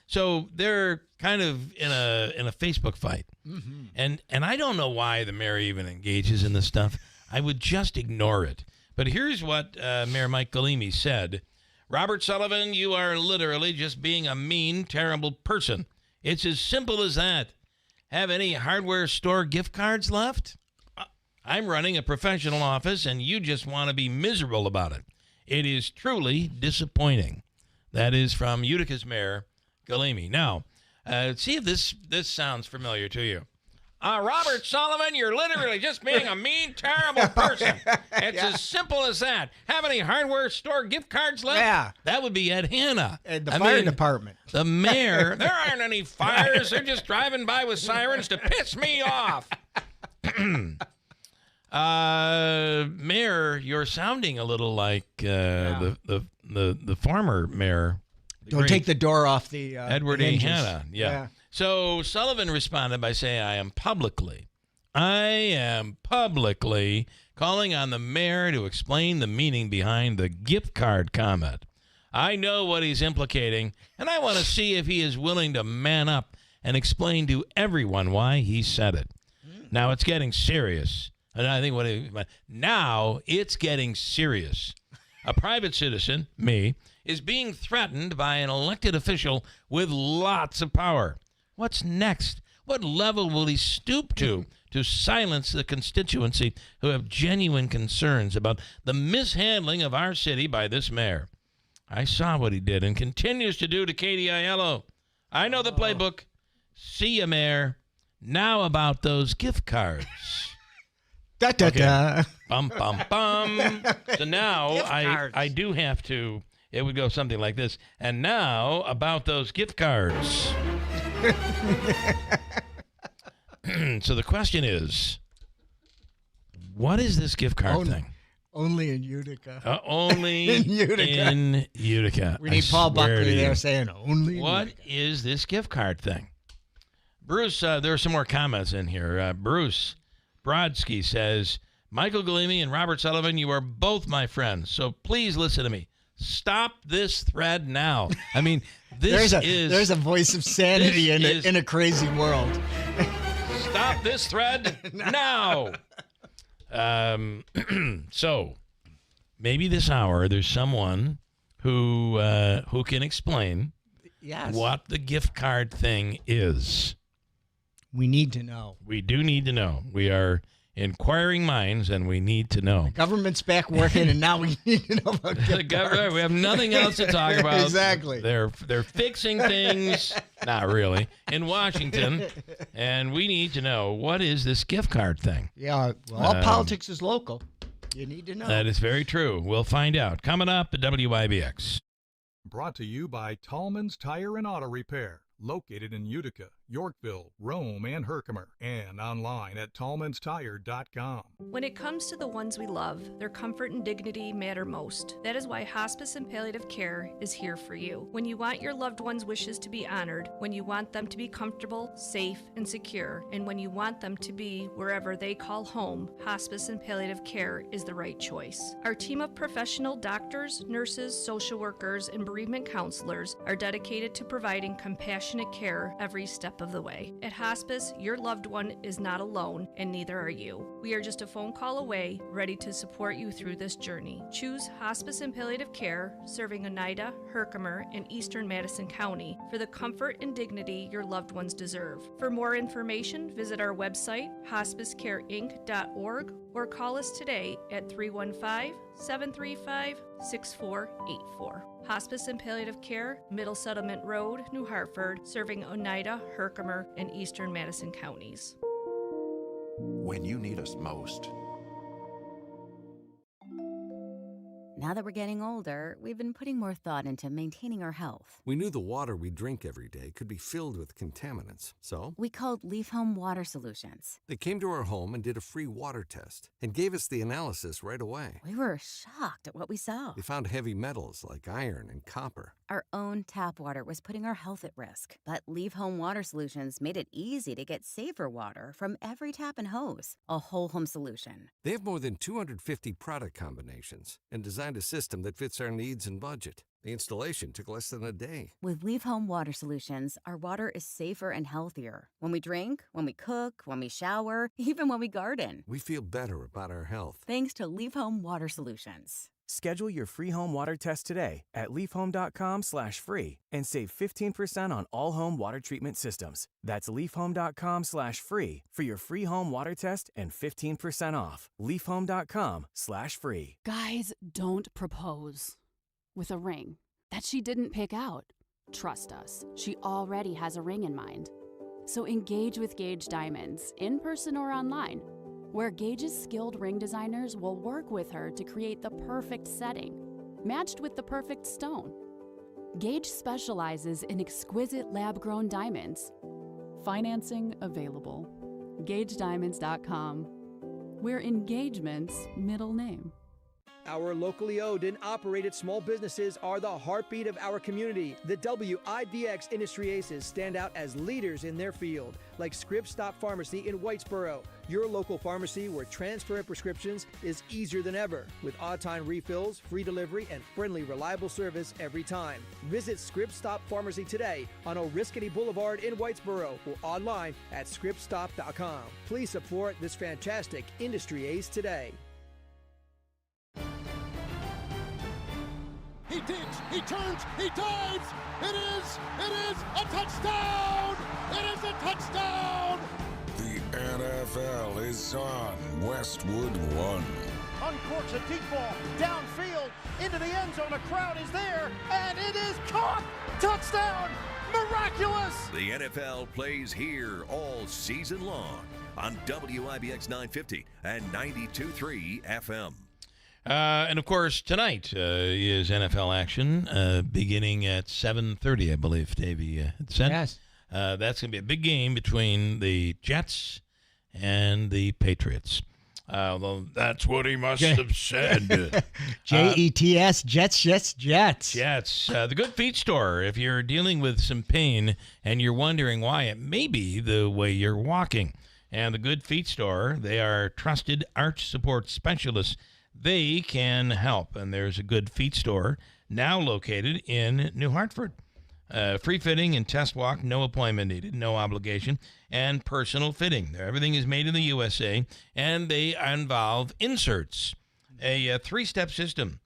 So they're kind of in a Facebook fight. Mm-hmm. And I don't know why the mayor even engages in this stuff. I would just ignore it. But here's what Mayor Mike Galimi said. Robert Sullivan, you are literally just being a mean, terrible person. It's as simple as that. Have any hardware store gift cards left? I'm running a professional office, and you just want to be miserable about it. It is truly disappointing. That is from Utica's Mayor Galimi. Now, see if this sounds familiar to you. Robert Sullivan, you're literally just being a mean, terrible person. It's as simple as that. Have any hardware store gift cards left? Yeah. That would be Ed Hanna. And the fire department. The mayor, there aren't any fires. They're just driving by with sirens to piss me off. Mayor, you're sounding a little like the former mayor. Don't take the door off the Edward A. Hanna. Yeah. So Sullivan responded by saying, I am publicly calling on the mayor to explain the meaning behind the gift card comment. I know what he's implicating, and I want to see if he is willing to man up and explain to everyone why he said it. Now it's getting serious. And I think now it's getting serious. A private citizen, me, is being threatened by an elected official with lots of power. What's next? What level will he stoop to silence the constituency who have genuine concerns about the mishandling of our city by this mayor? I saw what he did and continues to do to Katie Aiello. I know the playbook. See ya, Mayor. Now about those gift cards. Da, da, da. Bum, bum, bum. So now I do have to, it would go something like this. And now about those gift cards. So the question is, What is this gift card thing? Only in Utica. Only in Utica. In Utica. We need Paul Buckley there saying only in What Utica. is this gift card thing? Bruce, there are some more comments in here. Bruce Brodsky says, Michael Galimi and Robert Sullivan, you are both my friends, so please listen to me. Stop this thread now. I mean, there's a voice of sanity in a crazy world. Stop this thread now. So maybe this hour there's someone who can explain what the gift card thing is. We need to know. We do need to know. We are inquiring minds, and we need to know. The government's back working, and now we need to know about the government. We have nothing else to talk about. Exactly. They're fixing things, not really, in Washington, and we need to know, what is this gift card thing? Yeah, well, all politics is local. You need to know. That is very true. We'll find out. Coming up at WIBX. Brought to you by Tallman's Tire and Auto Repair, located in Utica, Yorkville, Rome, and Herkimer, and online at tallmanstire.com. When it comes to the ones we love, their comfort and dignity matter most. That is why Hospice and Palliative Care is here for you. When you want your loved ones' wishes to be honored, when you want them to be comfortable, safe, and secure, and when you want them to be wherever they call home, Hospice and Palliative Care is the right choice. Our team of professional doctors, nurses, social workers, and bereavement counselors are dedicated to providing compassionate care every step of the way. At Hospice, your loved one is not alone, and neither are you. We are just a phone call away, ready to support you through this journey. Choose Hospice and Palliative Care, serving Oneida, Herkimer, and Eastern Madison County, for the comfort and dignity your loved ones deserve. For more information, visit our website, hospicecareinc.org, or call us today at 315-735-6484. Hospice and Palliative Care, Middle Settlement Road, New Hartford, serving Oneida, Herkimer, and Eastern Madison counties. When you need us most. Now that we're getting older, we've been putting more thought into maintaining our health. We knew the water we drink every day could be filled with contaminants, so we called Leaf Home Water Solutions. They came to our home and did a free water test and gave us the analysis right away. We were shocked at what we saw. They found heavy metals like iron and copper. Our own tap water was putting our health at risk, but Leaf Home Water Solutions made it easy to get safer water from every tap and hose. A whole home solution. They have more than 250 product combinations and designed a system that fits our needs and budget. The installation took less than a day. With Leaf Home Water Solutions, our water is safer and healthier. When we drink, when we cook, when we shower, even when we garden. We feel better about our health. Thanks to Leaf Home Water Solutions. Schedule your free home water test today at leafhome.com/free and save 15% on all home water treatment systems. That's leafhome.com/free for your free home water test and 15% off. leafhome.com/free. Guys, don't propose with a ring that she didn't pick out. Trust us, she already has a ring in mind. So engage with Gage Diamonds, in person or online, where Gage's skilled ring designers will work with her to create the perfect setting, matched with the perfect stone. Gage specializes in exquisite lab-grown diamonds. Financing available. GageDiamonds.com. We're engagement's middle name. Our locally owned and operated small businesses are the heartbeat of our community. The WIBX Industry Aces stand out as leaders in their field, like Scripps Stop Pharmacy in Whitesboro, your local pharmacy where transfer of prescriptions is easier than ever, with odd-time refills, free delivery, and friendly, reliable service every time. Visit Scripps Stop Pharmacy today on Oriskany Boulevard in Whitesboro or online at scriptstop.com. Please support this fantastic industry ace today. He digs, he turns, he dives! It is a touchdown! It is a touchdown! The NFL is on Westwood One. Uncorks a deep ball, downfield, into the end zone, a crowd is there, and it is caught! Touchdown! Miraculous! The NFL plays here all season long on WIBX 950 and 92.3 FM. And, of course, tonight is NFL action beginning at 7:30, I believe, Davey had said. Yes. That's going to be a big game between the Jets and the Patriots. Well, that's what he must have said. Jets, Jets. Jets. The Good Feet Store. If you're dealing with some pain and you're wondering why, it may be the way you're walking. And the Good Feet Store, they are trusted arch support specialists. They can help. And there's a Good Feet Store now located in New Hartford. Free fitting and test walk, no appointment needed, no obligation, and personal fitting. Everything is made in the USA, and they involve inserts, a three-step system,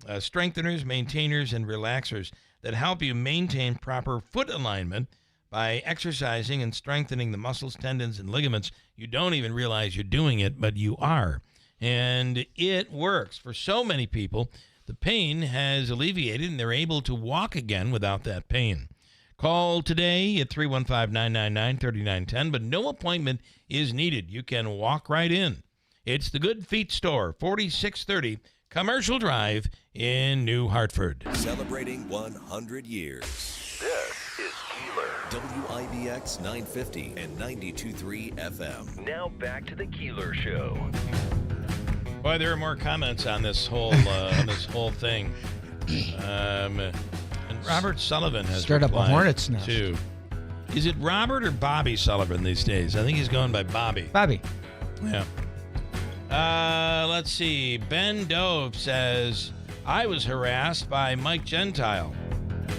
strengtheners, maintainers, and relaxers that help you maintain proper foot alignment by exercising and strengthening the muscles, tendons, and ligaments. You don't even realize you're doing it, but you are. And it works for so many people. The pain has alleviated, and they're able to walk again without that pain. Call today at 315-999-3910, but no appointment is needed. You can walk right in. It's the Good Feet Store, 4630 Commercial Drive in New Hartford. Celebrating 100 years. This is Keeler. WIBX 950 and 92.3 FM. Now back to the Keeler Show. Boy, there are more comments on this whole thing. And Robert Sullivan has stirred up a hornet's nest too. Is it Robert or Bobby Sullivan these days? I think he's going by Bobby. Bobby. Yeah. Let's see. Ben Dove says, I was harassed by Mike Gentile.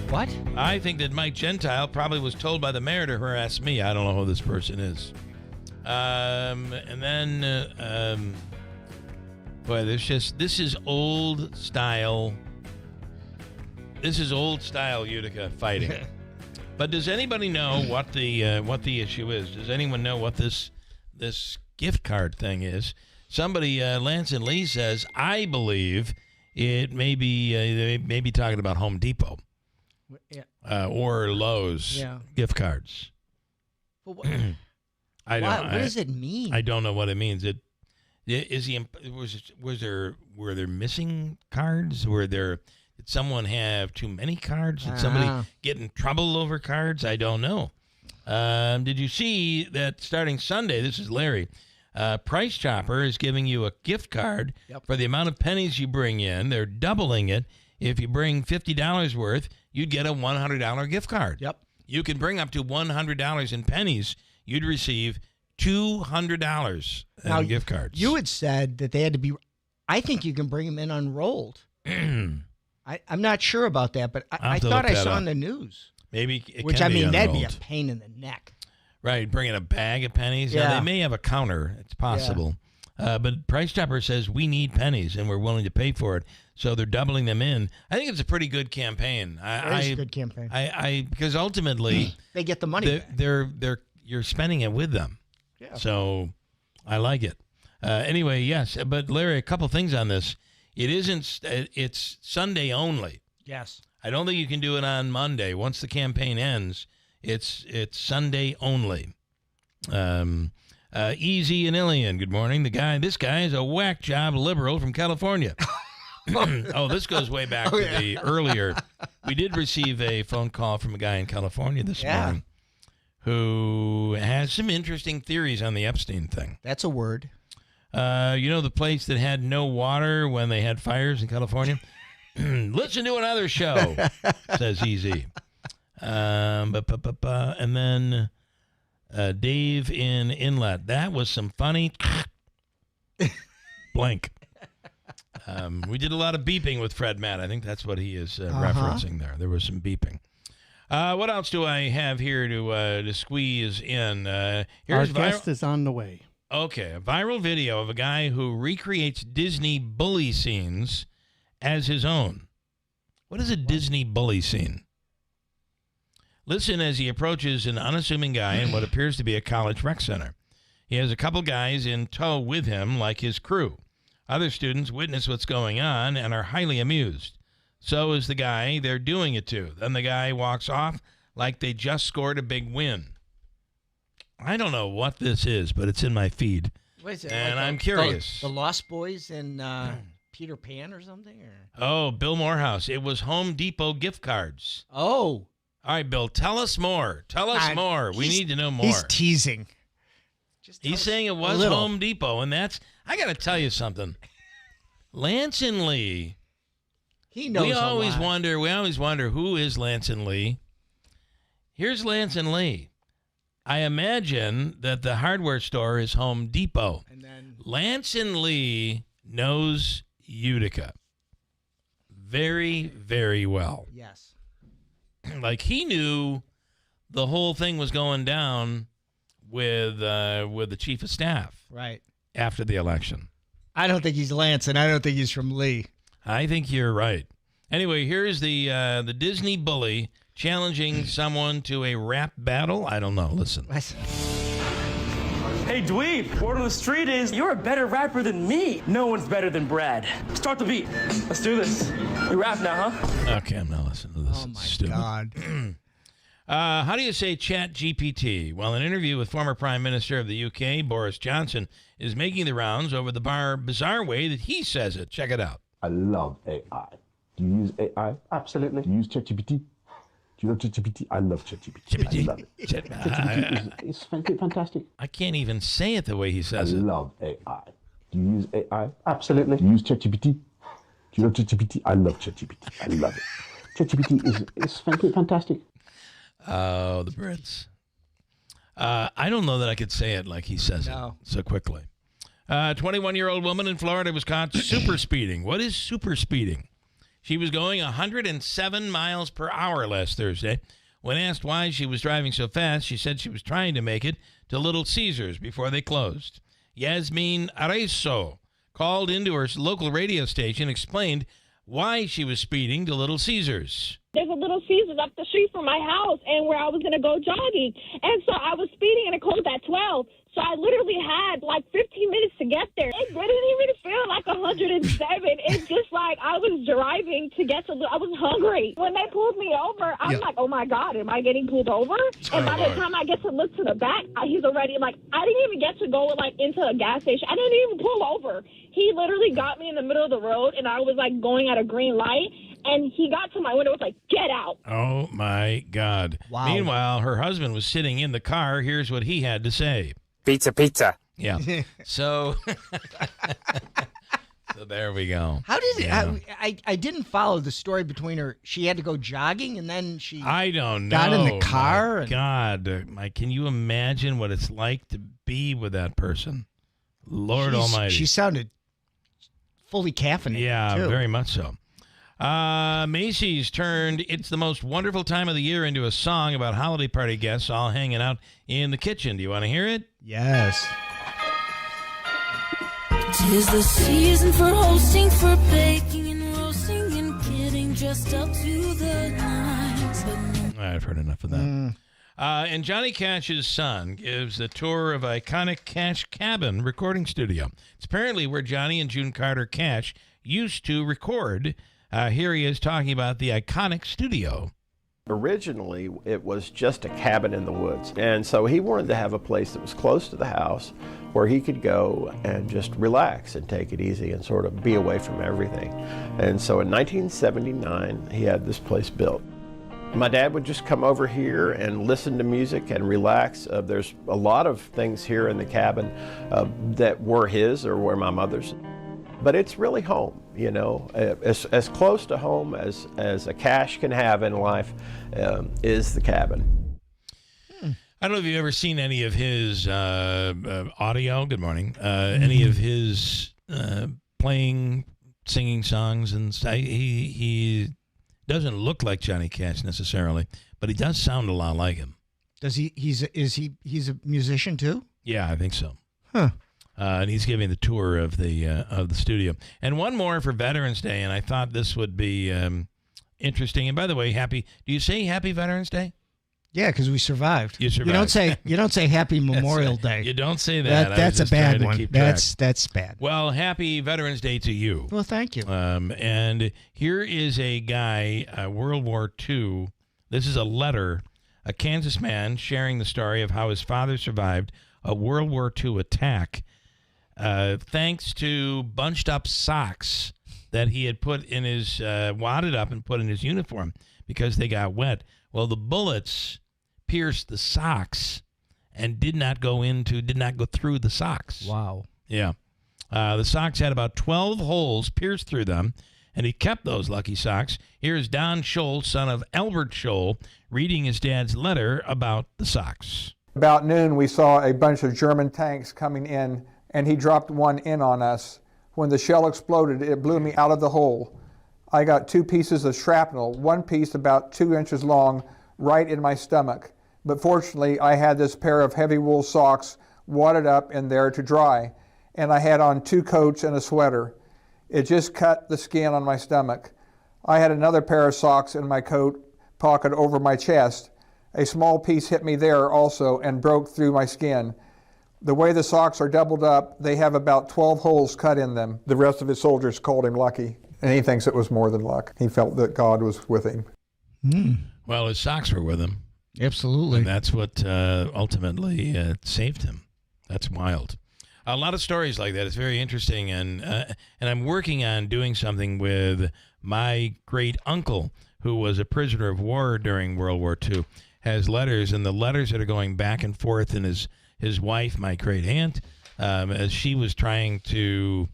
What? I think that Mike Gentile probably was told by the mayor to harass me. I don't know who this person is. And then... boy, this is old style. This is old style Utica fighting. But does anybody know what the issue is? Does anyone know what this gift card thing is? Somebody, Lance and Lee says, I believe it may be they may be talking about Home Depot, or Lowe's gift cards. But what does it mean? I don't know what it means. Were there missing cards? Did someone have too many cards? Did somebody get in trouble over cards? I don't know. Did you see that starting Sunday? This is Larry. Price Chopper is giving you a gift card for the amount of pennies you bring in. They're doubling it. If you bring $50 worth, you'd get a $100 gift card. Yep. You can bring up to $100 in pennies. You'd receive $200 in gift cards. You had said that they had to be. I think you can bring them in unrolled. I'm not sure about that, but I thought I saw in the news. Maybe it which can I mean, be that'd be unrolled. a pain in the neck. Right, bringing a bag of pennies. Yeah. Now, they may have a counter. It's possible. But Price Chopper says we need pennies, and we're willing to pay for it. So they're doubling them in. I think it's a pretty good campaign. It is a good campaign. Because ultimately they get the money back. You're spending it with them. Yeah. So I like it. Anyway, yes. But Larry, a couple things on this. It isn't. It's Sunday only. Yes. I don't think you can do it on Monday. Once the campaign ends, it's Sunday only. Easy and Ilian, good morning. This guy is a whack job liberal from California. Oh, this goes way back to the earlier. We did receive a phone call from a guy in California this morning who has some interesting theories on the Epstein thing. That's a word. You know the place that had no water when they had fires in California? Listen to another show, says Easy. And then Dave in Inlet. That was some funny blank. We did a lot of beeping with Fred Matt. I think that's what he is referencing there. There was some beeping. What else do I have here to squeeze in? Our Here's guest is on the way. Okay, a viral video of a guy who recreates Disney bully scenes as his own. What is a Disney bully scene? Listen as he approaches an unassuming guy in what appears to be a college rec center. He has a couple guys in tow with him like his crew. Other students witness what's going on and are highly amused. So is the guy they're doing it to. Then the guy walks off like they just scored a big win. I don't know what this is, but it's in my feed. What is it? And like I'm curious. The Lost Boys and Peter Pan or something? Or? Oh, Bill Morehouse. It was Home Depot gift cards. Oh. All right, Bill, tell us more. Tell us more. We need to know more. He's teasing. He's saying it was Home Depot, and that's, I got to tell you something. Lance and Lee. He knows we a always lot. wonder who is Lance and Lee. Here's Lance and Lee. I imagine that the hardware store is Home Depot. And then Lance and Lee knows Utica very, very well. Yes. Like he knew the whole thing was going down with the chief of staff. Right. After the election. I don't think he's Lance, and I don't think he's from Lee. I think you're right. Anyway, here's the Disney bully challenging someone to a rap battle. I don't know. Listen. Hey, dweeb, word on the street is you're a better rapper than me. No one's better than Brad. Start the beat. Let's do this. You rap now, huh? Okay, I'm not listening to this. Oh, It's my stupid. God. How do you say Chat GPT? Well, an interview with former Prime Minister of the UK, Boris Johnson, is making the rounds over the bizarre way that he says it. Check it out. I love AI. Do you use AI? Absolutely. Do you use ChatGPT? Do you love ChatGPT? I love ChatGPT. I love it. ChatGPT is fantastic. I can't even say it the way he says it. I love AI. Do you use AI? Absolutely. Do you use ChatGPT? Do you love ChatGPT? I love ChatGPT. I love it. ChatGPT is fantastic. Oh, the Brits. I don't know that I could say it like he says it so quickly. 21-year-old woman in Florida was caught super speeding. What is super speeding? She was going 107 miles per hour last Thursday. When asked why she was driving so fast, she said she was trying to make it to Little Caesars before they closed. Yasmin Arezzo called into her local radio station and explained why she was speeding to Little Caesars. There's a Little Caesars up the street from my house and where I was going to go jogging. And so I was speeding and it closed at 12. So I literally had like 15 minutes to get there. It didn't even feel like 107. It's just like I was driving to get to, I was hungry. When they pulled me over, I'm like, oh my God, am I getting pulled over? And by the time I get to look to the back, he's already like, I didn't even get to go like into a gas station. I didn't even pull over. He literally got me in the middle of the road and I was like going at a green light. And he got to my window and was like, get out. Oh, my God. Wow. Meanwhile, her husband was sitting in the car. Here's what he had to say. Pizza. Yeah. So there we go. How did it? Yeah. I didn't follow the story between her. She had to go jogging, and then she I don't know. got in the car. My God. Mike, can you imagine what it's like to be with that person? Lord Almighty. She sounded fully caffeinated. Yeah, too. very much so. Macy's turned It's the Most Wonderful Time of the Year into a song about holiday party guests all hanging out in the kitchen. Do you want to hear it? Yes. 'Tis the season for hosting, for baking and roasting and getting dressed up to the nines. I've heard enough of that. And Johnny Cash's son gives a tour of iconic Cash Cabin recording studio. It's apparently where Johnny and June Carter Cash used to record. Here he is talking about the iconic studio. Originally, it was just a cabin in the woods, and so he wanted to have a place that was close to the house where he could go and just relax and take it easy and sort of be away from everything. And so in 1979, he had this place built. My dad would just come over here and listen to music and relax. There's a lot of things here in the cabin that were his or were my mother's. But it's really home, you know, as close to home as a Cash can have in life is the cabin. I don't know if you've ever seen any of his audio. Good morning. Any of his playing, singing songs and stuff. He doesn't look like Johnny Cash necessarily, but he does sound a lot like him. Does he? He's a musician too? Yeah, I think so. Huh. And he's giving the tour of the studio. And one more for Veterans Day, and I thought this would be interesting. And by the way, do you say Happy Veterans Day? Yeah, because we survived. You survived. You don't say Happy Memorial Day. You don't say that. That's a bad one. That's bad. Well, Happy Veterans Day to you. Well, thank you. And here is a guy, World War II. This is a letter, a Kansas man sharing the story of how his father survived a World War II attack. Thanks to bunched up socks that he had put in his, wadded up and put in his uniform because they got wet. Well, the bullets pierced the socks and did not go through the socks. Wow. Yeah. The socks had about 12 holes pierced through them, and he kept those lucky socks. Here's Don Scholl, son of Albert Scholl, reading his dad's letter about the socks. About noon, we saw a bunch of German tanks coming in, and he dropped one in on us. When the shell exploded, it blew me out of the hole. I got 2 pieces of shrapnel, one piece about 2 inches long, right in my stomach. But fortunately, I had this pair of heavy wool socks wadded up in there to dry, and I had on 2 coats and a sweater. It just cut the skin on my stomach. I had another pair of socks in my coat pocket over my chest. A small piece hit me there also and broke through my skin. The way the socks are doubled up, they have about 12 holes cut in them. The rest of his soldiers called him lucky, and he thinks it was more than luck. He felt that God was with him. Well, his socks were with him. Absolutely. And that's what ultimately saved him. That's wild. A lot of stories like that. It's very interesting, and I'm working on doing something with my great uncle, who was a prisoner of war during World War II, has letters, and the letters that are going back and forth, and his wife, my great aunt, as she was trying to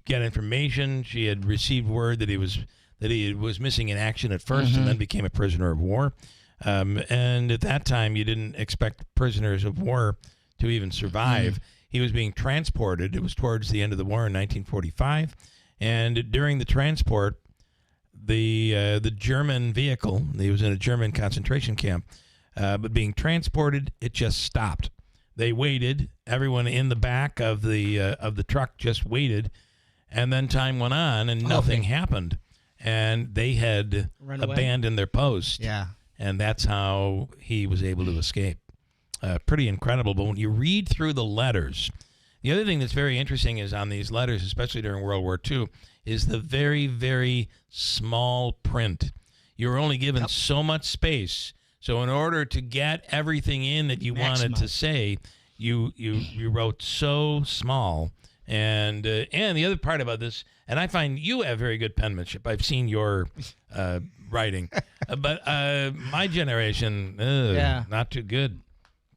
get information, she had received word that he was missing in action at first, and then became a prisoner of war. And at that time, you didn't expect prisoners of war to even survive. He was being transported. It was towards the end of the war in 1945, and during the transport, the German vehicle, he was in a German concentration camp, but being transported, it just stopped. They waited. Everyone in the back of the truck just waited, and then time went on, and nothing happened. And they had abandoned their post. Yeah. And that's how he was able to escape. Pretty incredible. But when you read through the letters, the other thing that's very interesting is on these letters, especially during World War II, is the very, very small print. You're only given so much space. So in order to get everything in that you wanted to say, you wrote so small. And the other part about this, and I find you have very good penmanship. I've seen your writing, but my generation, not too good.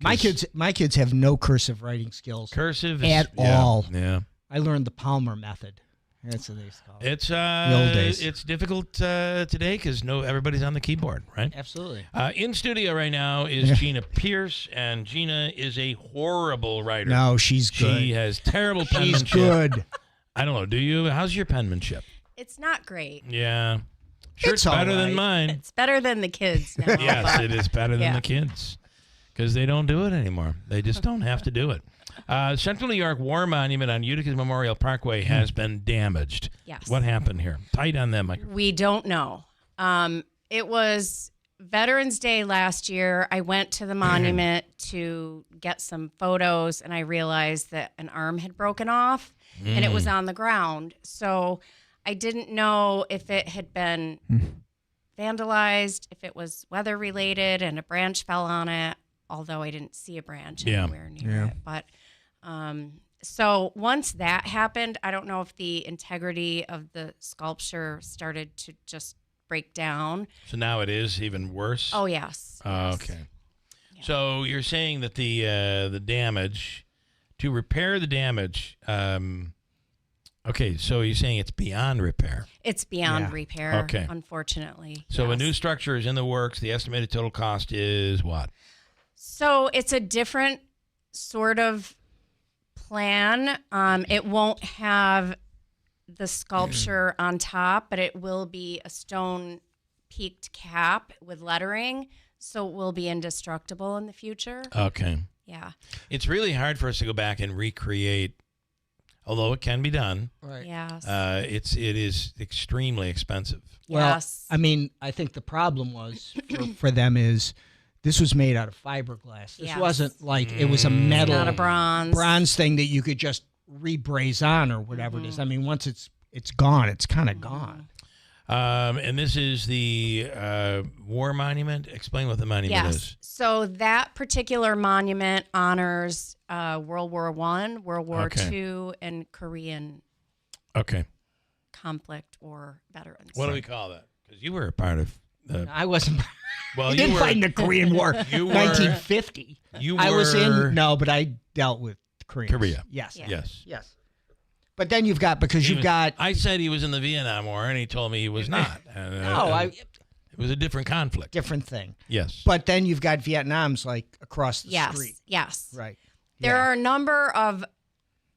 My kids have no cursive writing skills. Cursive at all. Yeah. I learned the Palmer method. That's what they call it. It's the old days. It's difficult today because everybody's on the keyboard, right? Absolutely. In studio right now is Gina Pierce, and Gina is a horrible writer. No, she's good. She has terrible penmanship. She's good. I don't know. Do you? How's your penmanship? It's not great. Yeah. Sure, It's it's better all than right. mine. It's better than the kids now. Yes, it is better than Yeah. the kids because they don't do it anymore. They just don't have to do it. Central New York War Monument on Utica's Memorial Parkway has been damaged. Yes. What happened here? Tight on them, Mike. We don't know. It was Veterans Day last year. I went to the monument to get some photos, and I realized that an arm had broken off, and it was on the ground. So I didn't know if it had been vandalized, if it was weather-related, and a branch fell on it, although I didn't see a branch anywhere near it. But so once that happened, I don't know if the integrity of the sculpture started to just break down. So now it is even worse? Oh, yes. Okay. Yeah. So you're saying that the damage, to repair the damage, okay, so you're saying it's beyond repair. It's beyond repair, okay. Unfortunately. So a new structure is in the works. The estimated total cost is what? So it's a different sort of plan. It won't have the sculpture on top, but it will be a stone peaked cap with lettering, so it will be indestructible in the future. Okay. Yeah. It's really hard for us to go back and recreate, although it can be done. Right. Yes. It is extremely expensive. Well, Yes. I mean, I think the problem was for them is this was made out of fiberglass. This Yes. wasn't like it was a metal, Not a bronze thing that you could just rebraze on or whatever it is. I mean, once it's gone, it's kind of gone. And this is the war monument. Explain what the monument is. So that particular monument honors World War I, World War II, and Korean conflict or veterans. What do we call that? Because you were a part of the... I wasn't... Well, you didn't fight in the Korean War, you were, 1950. I was in, no, but I dealt with Koreans. Korea. Yes. Yeah. Yes. But then you've got, because you've got. I said he was in the Vietnam War, and he told me he was not. And, it was a different conflict. Different thing. Yes. But then you've got Vietnam's like across the street. Yes. Right. There are a number of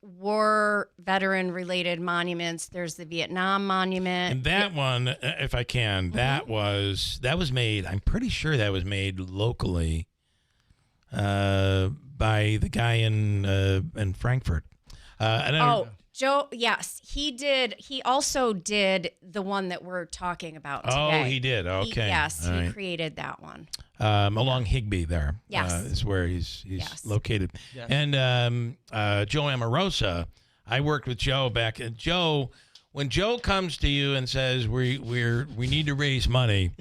war veteran related monuments. There's the Vietnam Monument. And that one, if I can, that was made, I'm pretty sure that was made locally by the guy in Frankfurt. Joe, yes, he did. He also did the one that we're talking about today. Oh, he did. Okay. He created that one. Along Higbee there. Yes. Is where he's located. Yes. And Joe Amorosa, I worked with Joe back. And Joe, when Joe comes to you and says we need to raise money,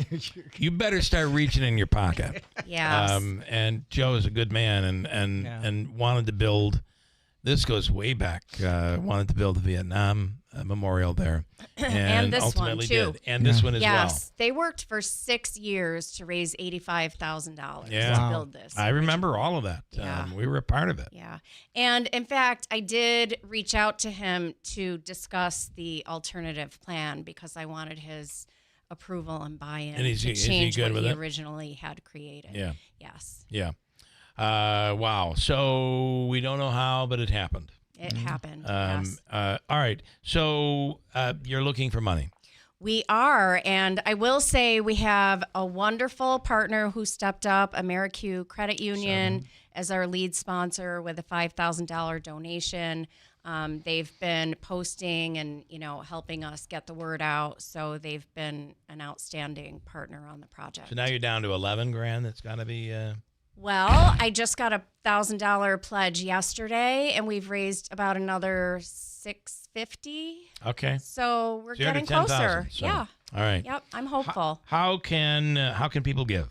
you better start reaching in your pocket. Yes. And Joe is a good man and wanted to build. This goes way back. Wanted to build a Vietnam memorial there, and this ultimately one too. did. And this one as well. Yes, they worked for 6 years to raise $85,000 to build this. I remember all of that. Yeah. We were a part of it. Yeah, and in fact, I did reach out to him to discuss the alternative plan because I wanted his approval and buy-in And is to he change good what with he it? originally had created. Yeah. Yes. Yeah. Wow. So we don't know how, but it happened. It happened. Yes. All right. So you're looking for money. We are, and I will say we have a wonderful partner who stepped up, AmeriQ Credit Union, as our lead sponsor with a $5,000 donation. They've been posting and helping us get the word out, so they've been an outstanding partner on the project. So now you're down to $11,000. That's got to be. Well, I just got a $1,000 pledge yesterday, and we've raised about another $650. Okay. So we're you're getting at 10,000, closer. so- Yeah. All right. Yep. I'm hopeful. How can people give?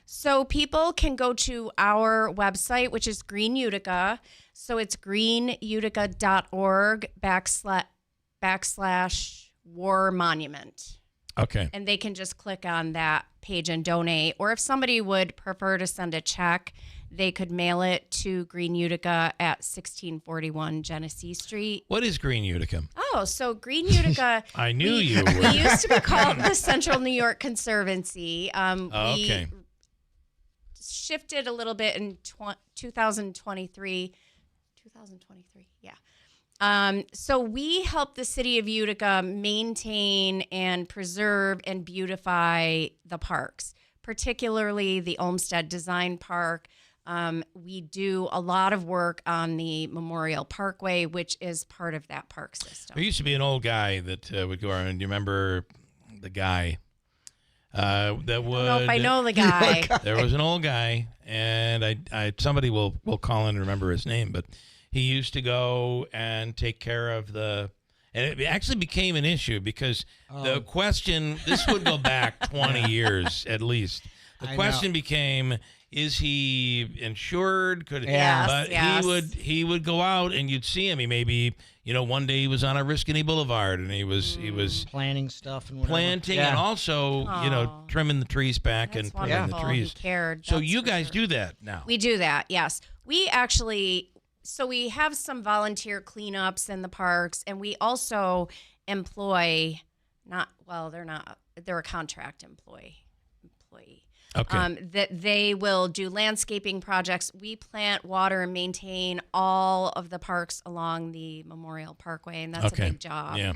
So people can go to our website, which is Green Utica. So it's greenutica.org/war monument. Okay. And they can just click on that page and donate. Or if somebody would prefer to send a check, they could mail it to Green Utica at 1641 Genesee Street. What is Green Utica? Oh, so Green Utica. I knew you would. We used to be called the Central New York Conservancy. Okay. We shifted a little bit in 2023. 2023, yeah. So we help the city of Utica maintain and preserve and beautify the parks, particularly the Olmsted Design Park. We do a lot of work on the Memorial Parkway, which is part of that park system. There used to be an old guy that would go around. Do you remember the guy that would? I don't know if I know the guy. There was an old guy, and somebody will call in and remember his name, but he used to go and take care of and it actually became an issue because the question, this would go back 20 years at least. The question became, is he insured? But he would go out and you'd see him. He maybe, one day he was on a Riscony Boulevard and he was planting stuff and whatever. Planting and also, trimming the trees back and pruning the trees. He cared. So you guys do that now. We do that, yes. We actually, so we have some volunteer cleanups in the parks, and we also employ, they're a contract employee. Okay. That they will do landscaping projects. We plant, water, and maintain all of the parks along the Memorial Parkway, and that's a big job. Yeah.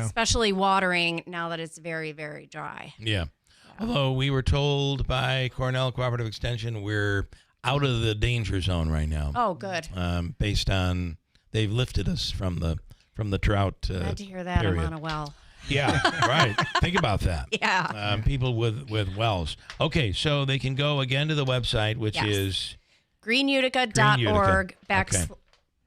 Especially watering now that it's very, very dry. Yeah. Although we were told by Cornell Cooperative Extension we're out of the danger zone right now. Oh, good. Based on they've lifted us from the drought. Glad to hear that. period. I'm on a well. Yeah, right. Think about that. Yeah. People with wells. Okay, so they can go again to the website, which is greenutica.org Okay.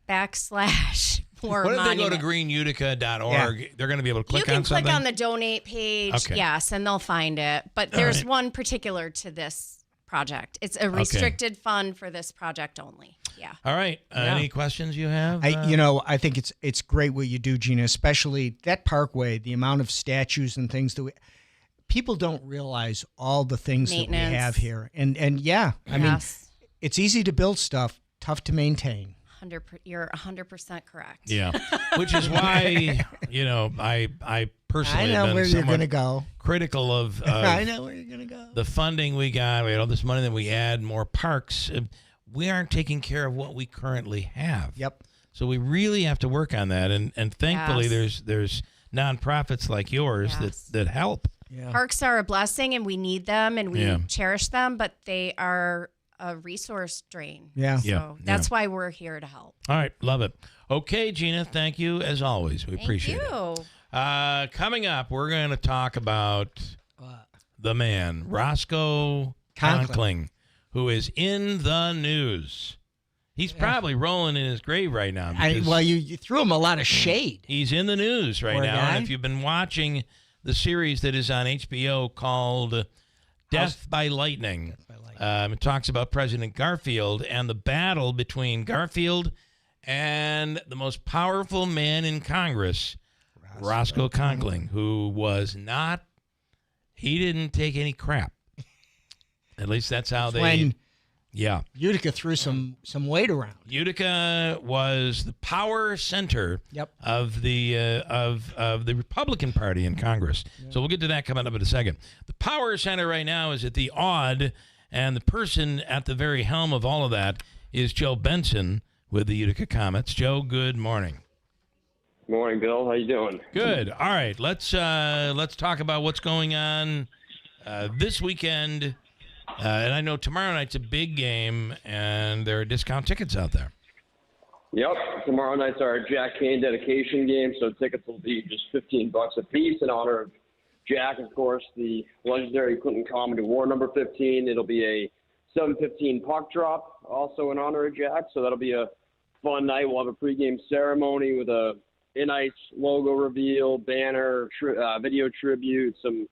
/war What if monument. they go to greenutica.org? Yeah. They're going to be able to click you can on something? click on the donate page, Okay. yes, and they'll find it. But All there's right. one particular to this project. It's a restricted fund for this project only. Yeah. All right. Any questions you have? I think it's great what you do, Gina, especially that parkway, the amount of statues and things that people don't realize all the things that we Maintenance. have here. And I mean, It's easy to build stuff, tough to maintain. You're 100% correct. Yeah, which is why I personally I know have been where you're somewhat gonna go. critical of I know where you're gonna go. The funding we got. We had all this money that we add more parks. We aren't taking care of what we currently have. Yep. So we really have to work on that, and thankfully Yes. there's nonprofits like yours that help. Yeah. Parks are a blessing, and we need them, and we Yeah. cherish them, but they are a resource drain. Yeah. So Yeah. that's why we're here to help. All right, love it. Okay, Gina, thank you as always. We appreciate you. it. Coming up, we're going to talk about the man, Roscoe Conkling, who is in the news. He's probably rolling in his grave right now. because You threw him a lot of shade. He's in the news right Poor now. guy. And if you've been watching the series that is on HBO called Death by Lightning, it talks about President Garfield and the battle between Garfield and the most powerful man in Congress, Roscoe Conkling, who he didn't take any crap. At least that's how When Yeah. Utica threw some weight around. Utica was the power center of the Republican Party in Congress. So we'll get to that coming up in a second. The power center right now is at the Odd, and the person at the very helm of all of that is Joe Benson with the Utica Comets. Joe, good morning. Morning, Bill. How you doing? Good. All right, let's talk about what's going on this weekend. And I know tomorrow night's a big game, and there are discount tickets out there. Yep. Tomorrow night's our Jack Kane dedication game, so tickets will be just $15 a piece in honor of Jack, of course, the legendary Clinton Comedy War number 15. It'll be a 7:15 puck drop, also in honor of Jack, so that'll be a fun night. We'll have a pregame ceremony with a in-ice logo reveal, banner, video tribute, some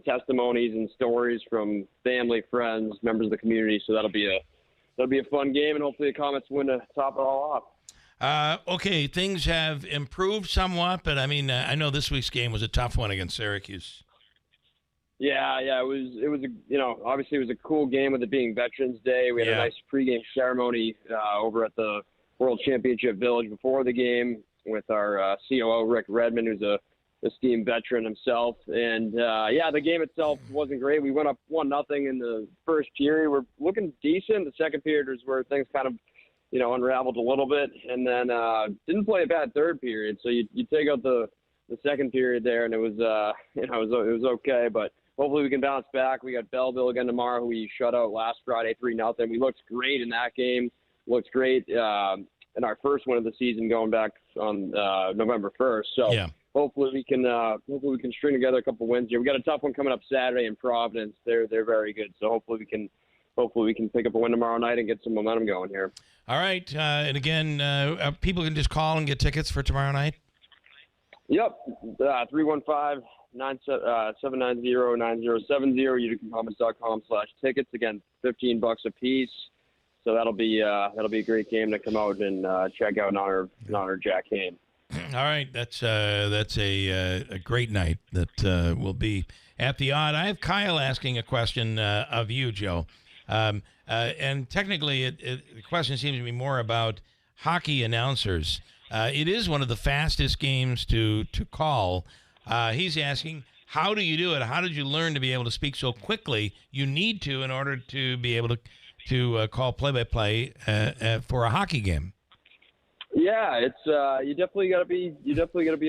testimonies and stories from family, friends, members of the community. So that'll be a fun game, and hopefully the Comets win to top it all off. Okay, things have improved somewhat, but I mean, I know this week's game was a tough one against Syracuse. Yeah, it was obviously it was a cool game with it being Veterans Day. We had a nice pregame ceremony over at the World Championship Village before the game with our COO Rick Redmond, who's a esteemed veteran himself. And the game itself wasn't great. We went up 1-0 in the first period. We're looking decent. The second period was where things kind of unraveled a little bit, and then didn't play a bad third period. So you take out the second period there, and it was it was okay. But hopefully we can bounce back. We got Belleville again tomorrow, who we shut out last Friday 3-0. We looked great in that game. Looked great in our first win of the season, going back on November 1st. So hopefully we can string together a couple wins here. We got a tough one coming up Saturday in Providence. They're very good. So hopefully we can pick up a win tomorrow night and get some momentum going here. All right. And again, people can just call and get tickets for tomorrow night? Yep. 315-790-9070, uticacomets.com/tickets. Again, $15 a piece. So that'll be a great game to come out and check out in honor of Jack Kane. All right, that's a great night that will be at the Odd. I have Kyle asking a question of you, Joe, and technically the question seems to be more about hockey announcers. It is one of the fastest games to call. He's asking, how do you do it? How did you learn to be able to speak so quickly? You need to in order to be able to call play-by-play for a hockey game. Yeah, it's you definitely gotta be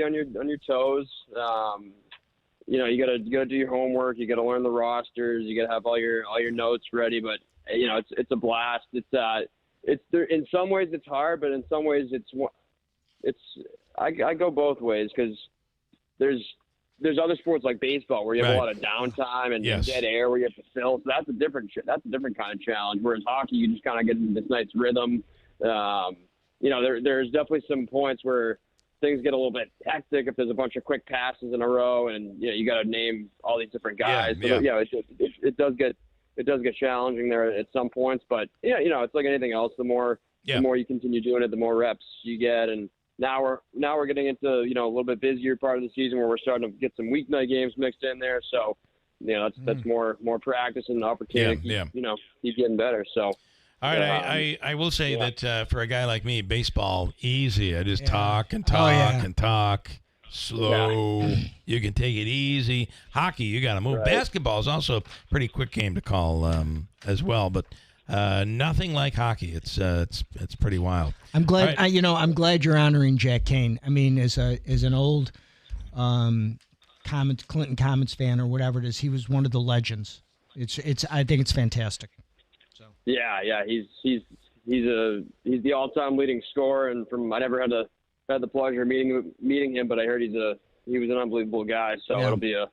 on your toes. You gotta do your homework. You gotta learn the rosters. You gotta have all your notes ready. But it's a blast. It's there, in some ways it's hard, but in some ways I go both ways, because there's other sports like baseball where you have a lot of downtime and dead air where you have to fill. So that's a different kind of challenge. Whereas hockey, you just kind of get in this nice rhythm. There's definitely some points where things get a little bit hectic if there's a bunch of quick passes in a row, and you got to name all these different guys. It does get challenging there at some points, but it's like anything else. The more you continue doing it, the more reps you get. And now we're getting into a little bit busier part of the season where we're starting to get some weeknight games mixed in there. So that's more practice and the opportunity. Keep getting better. So. All right, I will say that for a guy like me, baseball, easy. I just talk and talk. Slow. You can take it easy. Hockey, you got to move. Basketball is also a pretty quick game to call as well, but nothing like hockey. It's pretty wild. I'm glad. Right. I'm glad you're honoring Jack Kane. I mean, as an old Clinton Comets fan or whatever it is, he was one of the legends. I think it's fantastic. So. Yeah, he's the all-time leading scorer, and I never had the pleasure of meeting him, but I heard he was an unbelievable guy. So it'll be a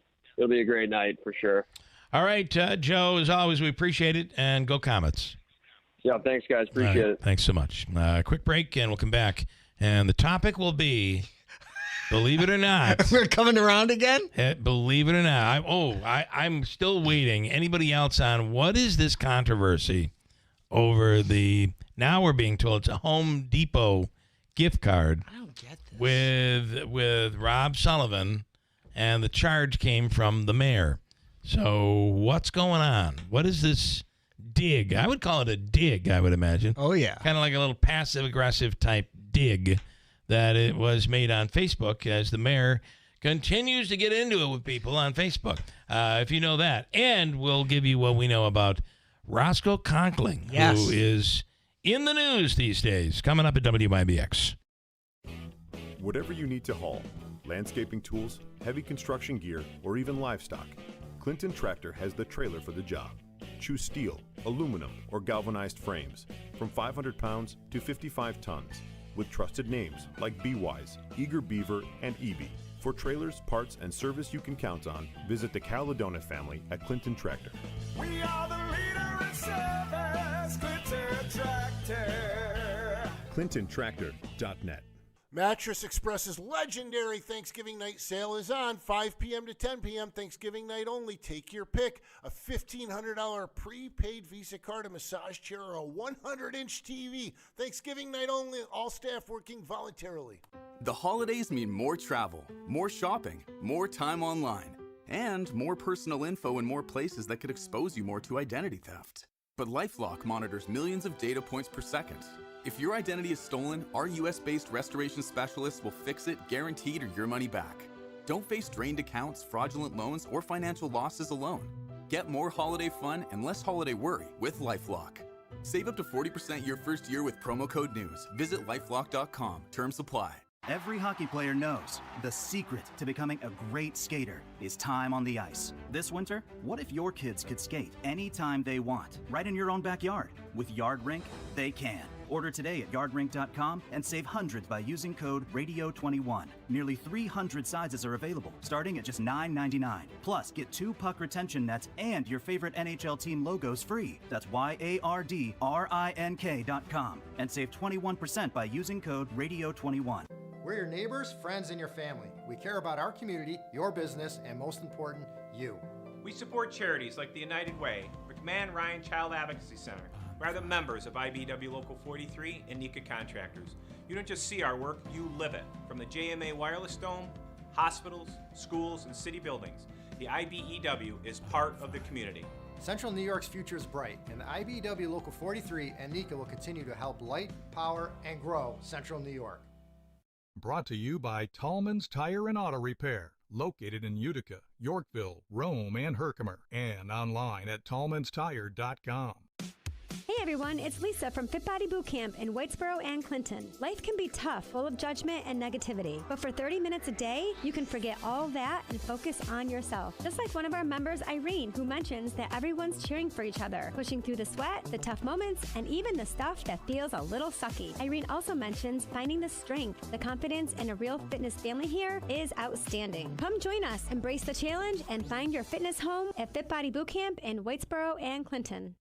great night for sure. All right, Joe. As always, we appreciate it, and go Comets. Yeah, thanks, guys. Appreciate it. Thanks so much. Quick break, and we'll come back, and the topic will be. Believe it or not. We're coming around again? Believe it or not. I'm still waiting. Anybody else on what is this controversy over now we're being told it's a Home Depot gift card. I don't get this. With Rob Sullivan, and the charge came from the mayor. So what's going on? What is this dig? I would call it a dig, I would imagine. Oh, yeah. Kind of like a little passive-aggressive type dig that it was made on Facebook as the mayor continues to get into it with people on Facebook. If you know that. And we'll give you what we know about Roscoe Conkling, who is in the news these days, coming up at WIBX. Whatever you need to haul, landscaping tools, heavy construction gear, or even livestock, Clinton Tractor has the trailer for the job. Choose steel, aluminum, or galvanized frames from 500 pounds to 55 tons. With trusted names like B-Wise, Eager Beaver, and EB. For trailers, parts, and service you can count on, visit the Caledona family at Clinton Tractor. We are the leader in service, Clinton Tractor. ClintonTractor.net. Mattress Express's legendary Thanksgiving night sale is on 5 p.m. to 10 p.m. Thanksgiving night only. Take your pick. A $1,500 prepaid Visa card, a massage chair, or a 100-inch TV. Thanksgiving night only. All staff working voluntarily. The holidays mean more travel, more shopping, more time online, and more personal info in more places that could expose you more to identity theft. But LifeLock monitors millions of data points per second. If your identity is stolen, our US-based restoration specialists will fix it, guaranteed, or your money back. Don't face drained accounts, fraudulent loans, or financial losses alone. Get more holiday fun and less holiday worry with LifeLock. Save up to 40% your first year with promo code NEWS. Visit lifelock.com. Terms apply. Every hockey player knows the secret to becoming a great skater is time on the ice. This winter, what if your kids could skate anytime they want, right in your own backyard? With Yard Rink, they can. Order today at yardrink.com and save hundreds by using code RADIO21. Nearly 300 sizes are available, starting at just $9.99. Plus, get 2 puck retention nets and your favorite NHL team logos free. That's YARDRINK.com. And save 21% by using code RADIO21. We're your neighbors, friends, and your family. We care about our community, your business, and most important, you. We support charities like the United Way, McMahon Ryan Child Advocacy Center. We're the members of IBW Local 43 and NECA Contractors. You don't just see our work, you live it. From the JMA Wireless Dome, hospitals, schools, and city buildings, the IBEW is part of the community. Central New York's future is bright, and the IBEW Local 43 and NECA will continue to help light, power, and grow Central New York. Brought to you by Tallman's Tire and Auto Repair, located in Utica, Yorkville, Rome, and Herkimer, and online at tallmanstire.com. Hey everyone, it's Lisa from Fit Body Boot Camp in Whitesboro and Clinton. Life can be tough, full of judgment and negativity, but for 30 minutes a day, you can forget all that and focus on yourself. Just like one of our members, Irene, who mentions that everyone's cheering for each other, pushing through the sweat, the tough moments, and even the stuff that feels a little sucky. Irene also mentions finding the strength, the confidence, and a real fitness family here is outstanding. Come join us, embrace the challenge, and find your fitness home at Fit Body Boot Camp in Whitesboro and Clinton.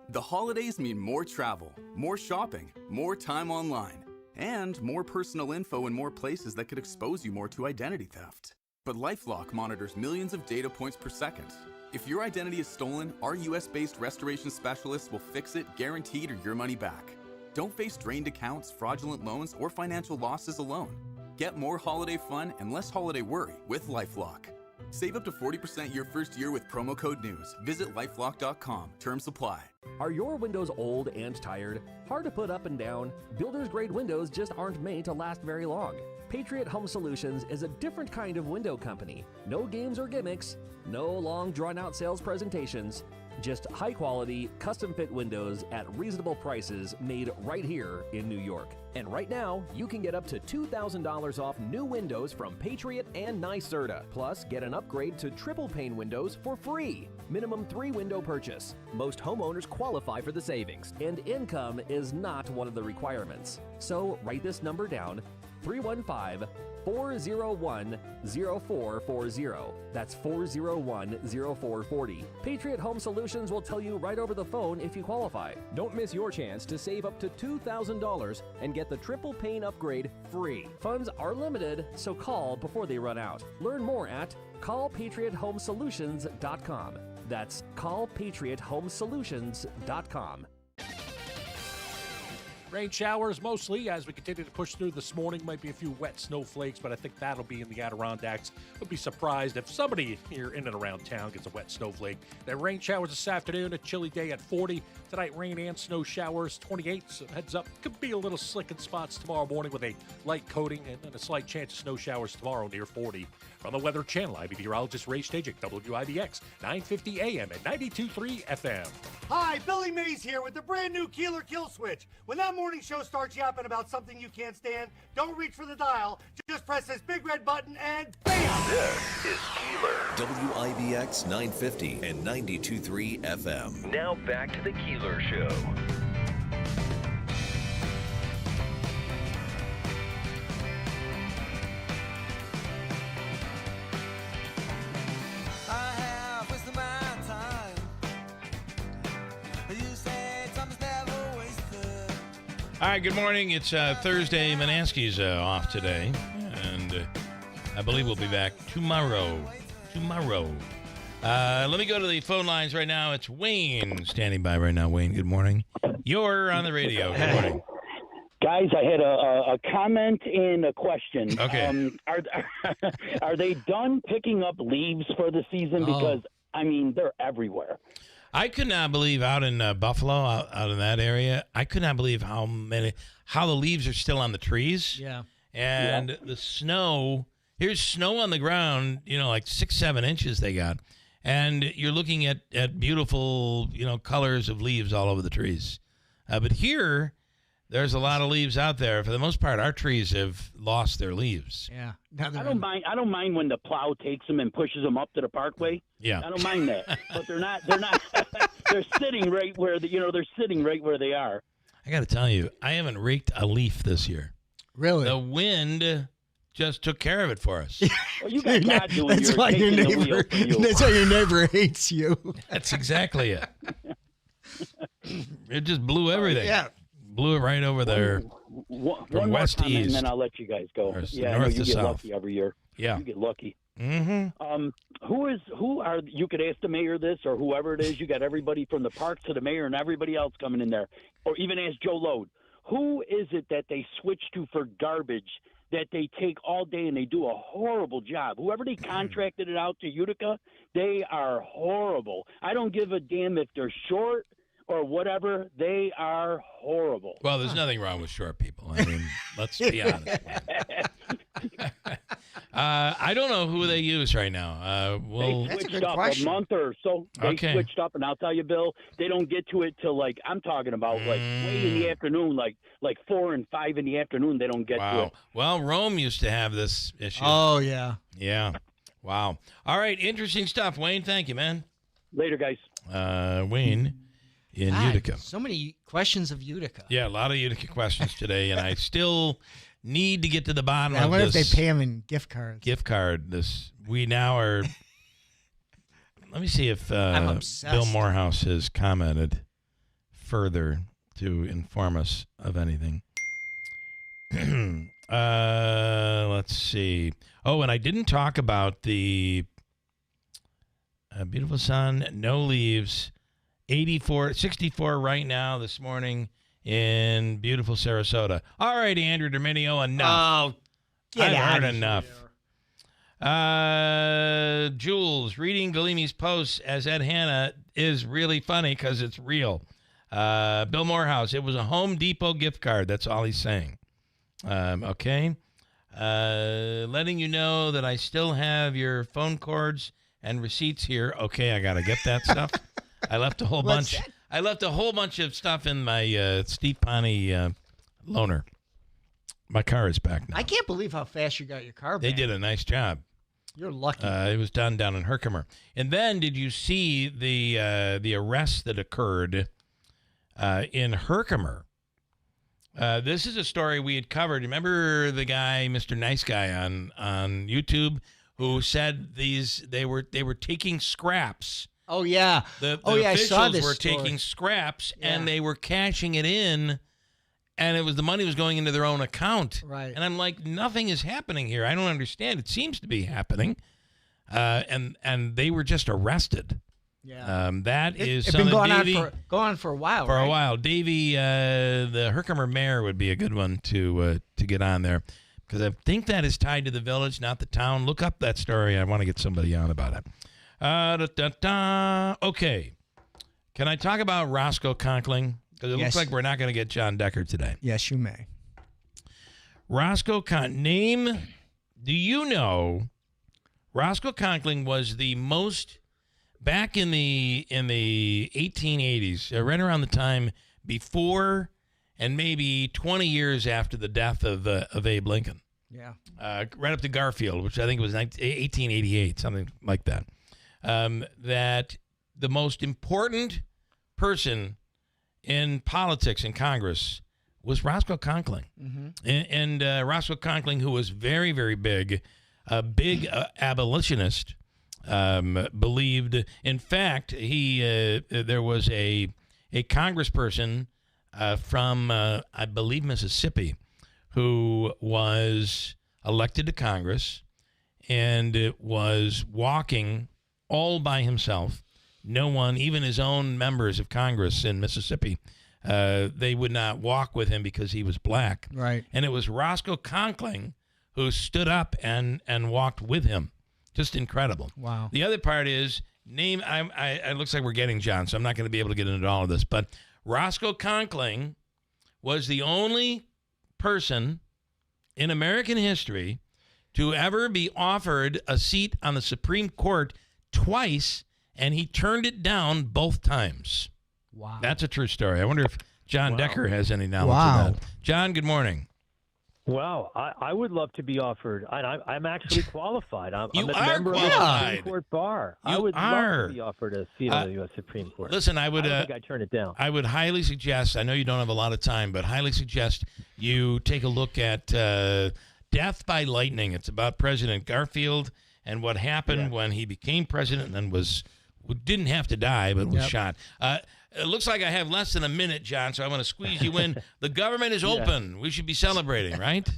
The holidays mean more travel, more shopping, more time online, and more personal info in more places that could expose you more to identity theft. But LifeLock monitors millions of data points per second. If your identity is stolen, our US-based restoration specialists will fix it, guaranteed, or your money back. Don't face drained accounts, fraudulent loans, or financial losses alone. Get more holiday fun and less holiday worry with LifeLock. Save up to 40% your first year with promo code NEWS. Visit lifelock.com. Terms apply. Are your windows old and tired? Hard to put up and down? Builder's grade windows just aren't made to last very long. Patriot Home Solutions is a different kind of window company. No games or gimmicks, no long drawn-out sales presentations, just high-quality, custom-fit windows at reasonable prices made right here in New York. And right now, you can get up to $2,000 off new windows from Patriot and NYSERDA. Plus, get an upgrade to triple pane windows for free. Minimum 3-window purchase. Most homeowners qualify for the savings, and income is not one of the requirements. So write this number down, 315-401-0440. That's 401-0440. Patriot Home Solutions will tell you right over the phone if you qualify. Don't miss your chance to save up to $2,000 and get the triple pane upgrade free. Funds are limited, so call before they run out. Learn more at callpatriothomesolutions.com. That's callpatriothomesolutions.com. Rain showers mostly as we continue to push through this morning. Might be a few wet snowflakes, but I think that'll be in the Adirondacks. Would be surprised if somebody here in and around town gets a wet snowflake. Then rain showers this afternoon, a chilly day at 40. Tonight, rain and snow showers, 28. So heads up, could be a little slick in spots tomorrow morning with a light coating and then a slight chance of snow showers tomorrow near 40. From the Weather Channel, I'm meteorologist Ray Stajic, WIBX, 950 AM and 92.3 FM. Hi, Billy Mays here with the brand new Keeler Kill Switch. When that morning show starts yapping about something you can't stand, don't reach for the dial. Just press this big red button and BAM! This is Keeler. WIBX 950 and 92.3 FM. Now back to the Keeler Show. All right, good morning. It's Thursday. Manaski's off today, and I believe we'll be back tomorrow. Let me go to the phone lines right now. It's Wayne standing by right now. Wayne, good morning. You're on the radio. Good morning. Guys, I had a comment and a question. Okay. Are they done picking up leaves for the season? Because, I mean, they're everywhere. I could not believe out in Buffalo, out in that area, I could not believe how the leaves are still on the trees. Yeah. And the snow, here's snow on the ground, like 6-7 inches they got. And you're looking at beautiful, colors of leaves all over the trees. But here, there's a lot of leaves out there. For the most part, our trees have lost their leaves. Yeah. I don't mind when the plow takes them and pushes them up to the parkway. Yeah. I don't mind that. But they're not they're sitting right where they're sitting right where they are. I got to tell you, I haven't raked a leaf this year. Really? The wind just took care of it for us. Well, you got God doing That's why your neighbor. That's why your neiver hates you. That's exactly it. It just blew everything. Yeah. Blew it right over there from west to east. And then I'll let you guys go. Yeah, I know north you to get south. lucky every year. Yeah. You get lucky. Mm-hmm. You could ask the mayor this or whoever it is. You got everybody from the park to the mayor and everybody else coming in there. Or even ask Joe Lode. Who is it that they switch to for garbage that they take all day and they do a horrible job? Whoever they contracted it out to Utica, they are horrible. I don't give a damn if they're short or whatever, they are horrible. Well, there's nothing wrong with short people. I mean, let's be honest. I don't know who they use right now. They switched up a month or so. They switched up, and I'll tell you, Bill, they don't get to it till I'm talking about way in the afternoon, like 4 and 5 in the afternoon. They don't get to it. Well, Rome used to have this issue. Oh yeah. Yeah. Wow. All right. Interesting stuff, Wayne. Thank you, man. Later, guys. Wayne. In Utica. So many questions of Utica. Yeah, a lot of Utica questions today, and I still need to get to the bottom of this. I wonder if they pay him in gift cards. We now are. Let me see if Bill Morehouse has commented further to inform us of anything. Let's see. Oh, and I didn't talk about the beautiful sun, no leaves. 64 right now this morning in beautiful Sarasota. All right, Andrew Dominio, enough. Oh, get I've out heard of enough. Jules, reading Galimi's posts as Ed Hanna is really funny because it's real. Bill Morehouse, it was a Home Depot gift card. That's all he's saying. Okay. Letting you know that I still have your phone cords and receipts here. Okay, I got to get that stuff. I left a whole bunch. I left a whole bunch of stuff in my Steve Pawnee loaner. My car is back now. I can't believe how fast you got your car back. They did a nice job. You're lucky. It was done down in Herkimer. And then did you see the arrest that occurred in Herkimer? This is a story we had covered. Remember the guy, Mr. Nice Guy on YouTube, who said they were taking scraps. Oh yeah. The I saw officials this were story. taking scraps and they were cashing it in, and the money was going into their own account. Right. And I'm like, nothing is happening here. I don't understand. It seems to be happening, and they were just arrested. Yeah. It's been going on for a while. For right? a while, Davey, the Herkimer mayor would be a good one to get on there, because I think that is tied to the village, not the town. Look up that story. I want to get somebody on about it. Okay. Can I talk about Roscoe Conkling? Because it looks like we're not going to get John Decker today. Yes, you may. Roscoe Conkling. Do you know Roscoe Conkling was the most, back in the 1880s, right around the time before and maybe 20 years after the death of Abe Lincoln. Yeah. Right up to Garfield, which I think was 1888, something like that. That the most important person in politics in Congress was Roscoe Conkling. Mm-hmm. And Roscoe Conkling, who was very, very big, a big abolitionist, believed, in fact, there was a congressperson from, I believe, Mississippi, who was elected to Congress and was walking all by himself. No one, even his own members of Congress in Mississippi, they would not walk with him because he was black. Right. And it was Roscoe Conkling who stood up and walked with him. Just incredible. Wow. The other part is, it looks like we're getting John, so I'm not going to be able to get into all of this, but Roscoe Conkling was the only person in American history to ever be offered a seat on the Supreme Court twice, and he turned it down both times. Wow. That's a true story. I wonder if John Decker has any knowledge of that. John, good morning. Wow, I would love to be offered. I'm actually qualified. I'm a member of the Supreme Court bar. I would love to be offered a seat on the U.S. Supreme Court. Listen, I don't think I'd turn it down. I would highly suggest, I know you don't have a lot of time, but highly suggest you take a look at Death by Lightning. It's about President Garfield and what happened when he became president and then didn't have to die, but was shot. It looks like I have less than a minute, John, so I want to squeeze you in. The government is open. We should be celebrating, right?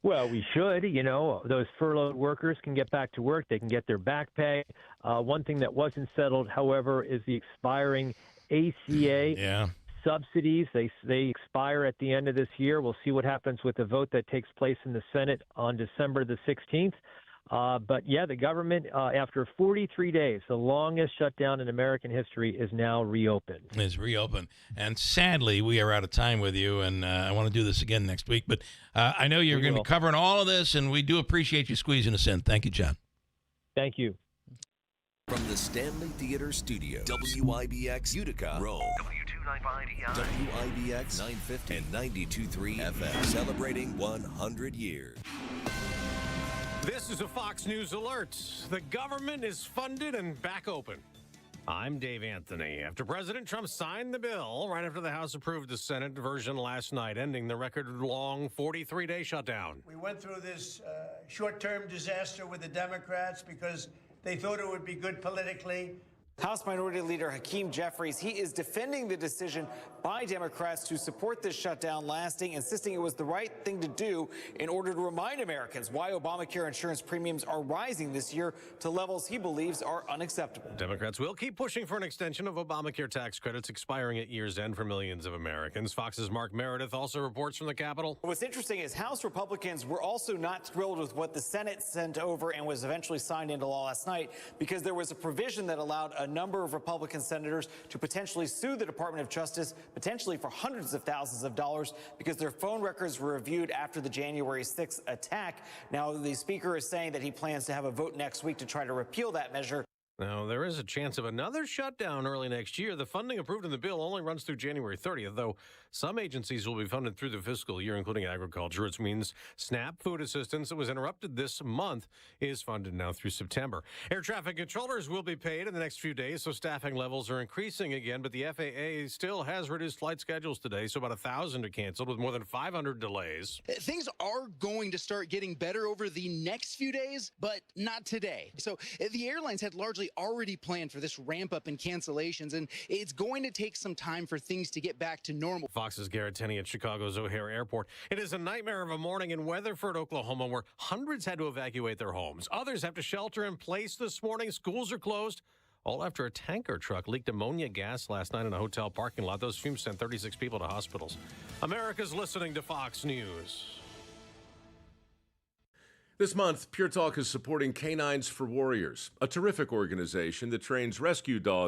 Well, we should. You know, those furloughed workers can get back to work. They can get their back pay. One thing that wasn't settled, however, is the expiring ACA subsidies. They expire at the end of this year. We'll see what happens with the vote that takes place in the Senate on December the 16th. But the government, after 43 days, the longest shutdown in American history, is now reopened. Is reopened. And sadly, we are out of time with you, and I want to do this again next week. But I know you're going to be covering all of this, and we do appreciate you squeezing us in. Thank you, John. Thank you. From the Stanley Theater Studio, WIBX Utica, Rome. W295EI. WIBX 950 and 92.3 FM. Celebrating 100 years. This is a Fox News alert. The government is funded and back open. I'm Dave Anthony. After President Trump signed the bill, right after the House approved the Senate version last night, ending the record-long 43-day shutdown. We went through this short-term disaster with the Democrats because they thought it would be good politically. House Minority Leader Hakeem Jeffries, he is defending the decision by Democrats to support this shutdown lasting, insisting it was the right thing to do in order to remind Americans why Obamacare insurance premiums are rising this year to levels he believes are unacceptable. Democrats will keep pushing for an extension of Obamacare tax credits expiring at year's end for millions of Americans. Fox's Mark Meredith also reports from the Capitol. What's interesting is House Republicans were also not thrilled with what the Senate sent over and was eventually signed into law last night, because there was a provision that allowed a number of Republican senators to potentially sue the Department of Justice, potentially for hundreds of thousands of dollars, because their phone records were reviewed after the January 6th attack. Now, the Speaker is saying that he plans to have a vote next week to try to repeal that measure. Now, there is a chance of another shutdown early next year. The funding approved in the bill only runs through January 30th, though some agencies will be funded through the fiscal year, including agriculture, which means SNAP food assistance that was interrupted this month is funded now through September. Air traffic controllers will be paid in the next few days, so staffing levels are increasing again, but the FAA still has reduced flight schedules today, so about 1,000 are canceled with more than 500 delays. Things are going to start getting better over the next few days, but not today. So the airlines had largely already planned for this ramp up in cancellations, and it's going to take some time for things to get back to normal. Fox's Garrett Tenney at Chicago's O'Hare Airport. It is a nightmare of a morning in Weatherford, Oklahoma, where hundreds had to evacuate their homes. Others have to shelter in place this morning. Schools are closed, all after a tanker truck leaked ammonia gas last night in a hotel parking lot. Those fumes sent 36 people to hospitals. America's listening to Fox News. This month, Pure Talk is supporting Canines for Warriors, a terrific organization that trains rescue dogs